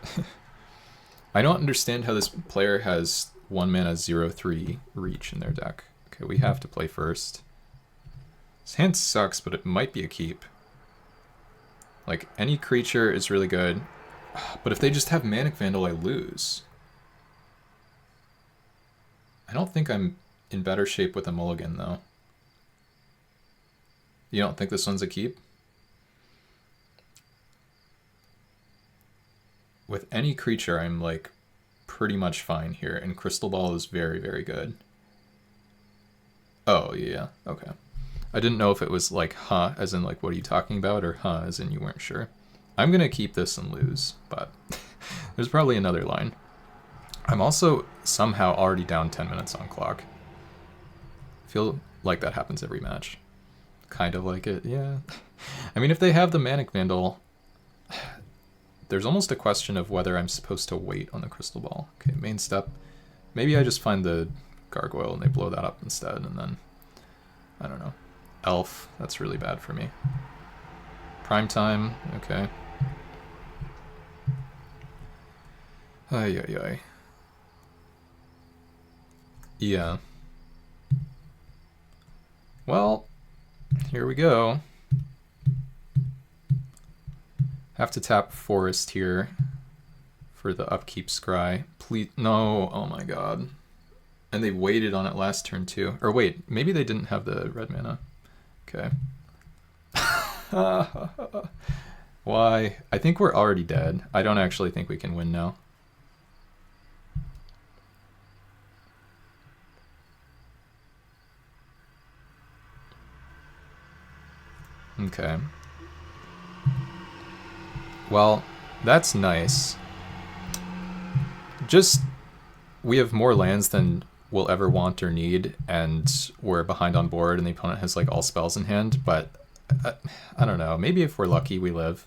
I don't understand how this player has 1 mana 0/3 reach in their deck. Okay, we have to play first. This hand sucks, but it might be a keep. Like, any creature is really good. But if they just have Manic Vandal, I lose. I don't think I'm in better shape with a mulligan, though. You don't think this one's a keep? With any creature, I'm, like, pretty much fine here. And Crystal Ball is very, very good. Oh, yeah, okay. I didn't know if it was, like, huh, as in, like, what are you talking about? Or huh, as in you weren't sure. I'm going to keep this and lose, but there's probably another line. I'm also somehow already down 10 minutes on clock. I feel like that happens every match. Kind of like it, yeah. I mean, if they have the Manic Vandal, there's almost a question of whether I'm supposed to wait on the Crystal Ball. Okay, main step. Maybe I just find the Gargoyle and they blow that up instead, and then, I don't know. Elf, that's really bad for me. Prime time, okay. Ay, ay, ay. Yeah. Well, here we go. Have to tap Forest here for the upkeep scry. Please, no, oh my god. And they waited on it last turn too. Or wait, maybe they didn't have the red mana. Okay. Why? I think we're already dead. I don't actually think we can win now. Okay. Well, that's nice. Just, we have more lands than we'll ever want or need, and we're behind on board, and the opponent has like all spells in hand, but I don't know. Maybe if we're lucky, we live.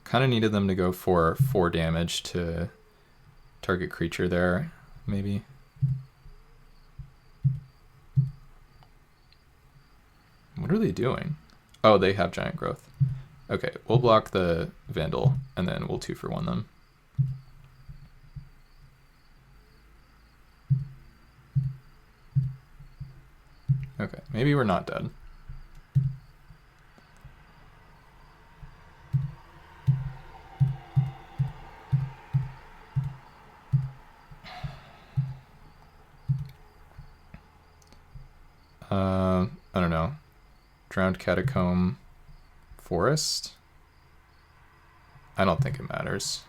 Kind of needed them to go for 4 damage to target creature there, maybe. What are they doing? Oh, they have Giant Growth. Okay, we'll block the Vandal, and then we'll 2-for-1 them. Okay, maybe we're not dead. I don't know. Drowned Catacomb Forest? I don't think it matters.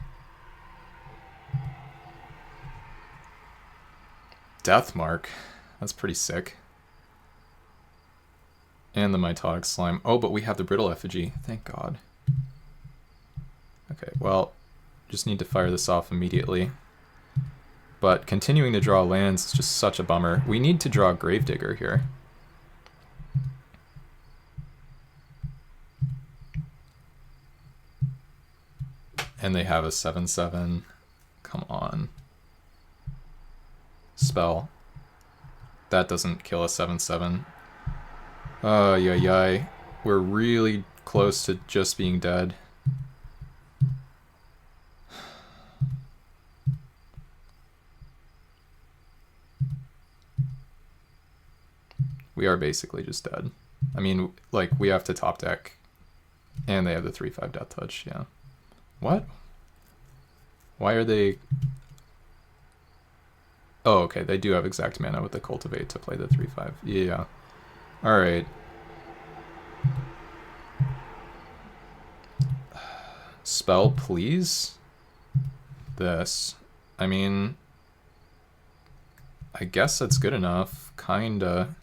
Deathmark. That's pretty sick. And the Mitotic Slime. Oh, but we have the Brittle Effigy. Thank God. Okay, well, just need to fire this off immediately. But continuing to draw lands is just such a bummer. We need to draw Gravedigger here. And they have a 7/7. Come on. Spell. That doesn't kill a 7/7. Oh, yeah. We're really close to just being dead. We are basically just dead. I mean, like, we have to top deck. And they have the 3/5 Death Touch, yeah. What? Why are they... Oh, okay, they do have exact mana with the Cultivate to play the 3/5. Yeah. Alright. Spell, please? this. I mean, I guess that's good enough, kinda.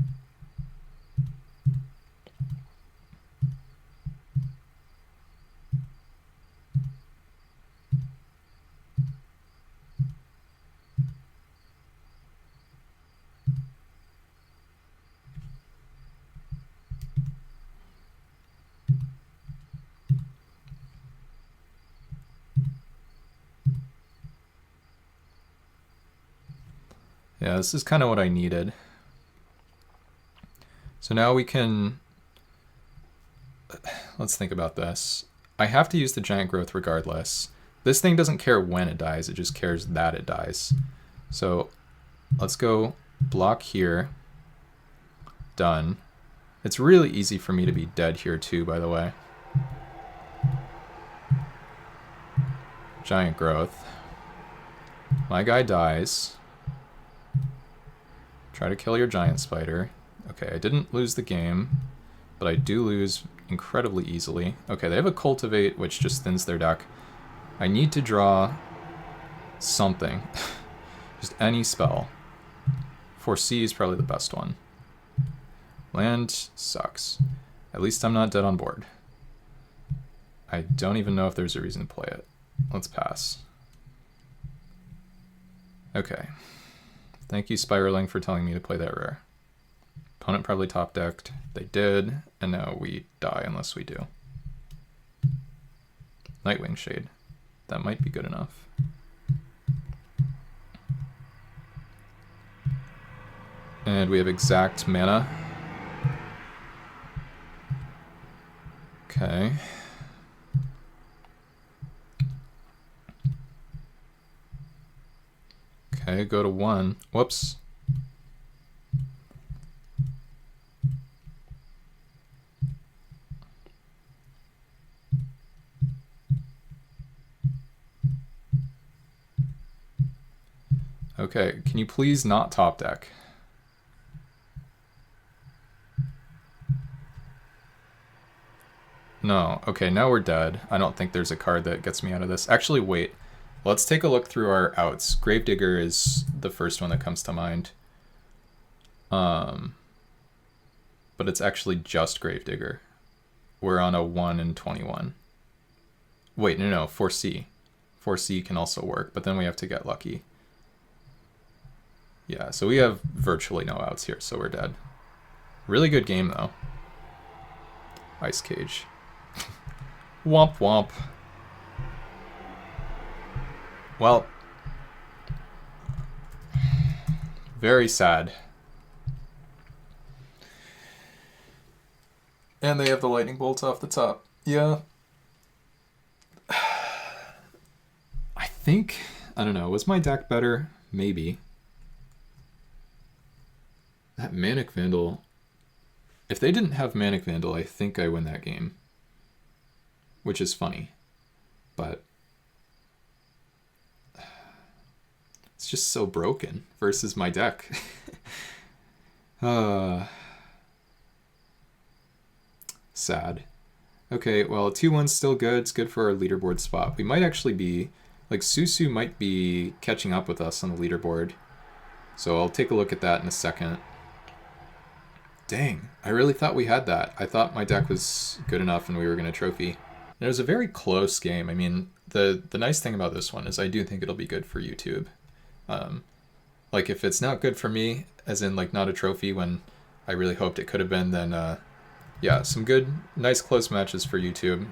Yeah, this is kind of what I needed. So now we can... Let's think about this. I have to use the giant growth regardless. This thing doesn't care when it dies, it just cares that it dies. So let's go block here. Done. It's really easy for me to be dead here too, by the way. Giant growth. My guy dies. Try to kill your giant spider. Okay, I didn't lose the game, but I do lose incredibly easily. Okay, they have a cultivate, which just thins their deck. I need to draw something. Just any spell. Foresee is probably the best one. Land sucks. At least I'm not dead on board. I don't even know if there's a reason to play it. Let's pass. Okay. Thank you, Spiraling, for telling me to play that rare. Opponent probably top decked. They did, and now we die unless we do. Nightwing Shade. That might be good enough. And we have exact mana. Okay. Okay, go to 1. Whoops. Okay, can you please not top deck? No. Okay, now we're dead. I don't think there's a card that gets me out of this. Actually, wait. Let's take a look through our outs. Gravedigger is the first one that comes to mind. But it's actually just Gravedigger. We're on a 1 in 21. Wait, no, Foresee. Foresee can also work, but then we have to get lucky. Yeah, so we have virtually no outs here, so we're dead. Really good game, though. Ice Cage. Womp womp. Well, very sad. And they have the lightning bolts off the top. Yeah. I think, I don't know, was my deck better? Maybe. That Manic Vandal, if they didn't have Manic Vandal, I think I win that game. Which is funny. But it's just so broken versus my deck. Sad. Okay, well, 2-1's still good. It's good for our leaderboard spot. We might actually be, like, Susu might be catching up with us on the leaderboard. So I'll take a look at that in a second. Dang, I really thought we had that. I thought my deck was good enough and we were going to trophy. It was a very close game. I mean, the nice thing about this one is I do think it'll be good for YouTube. Like, if it's not good for me, as in, like, not a trophy when I really hoped it could have been, then, yeah, some good, nice close matches for YouTube.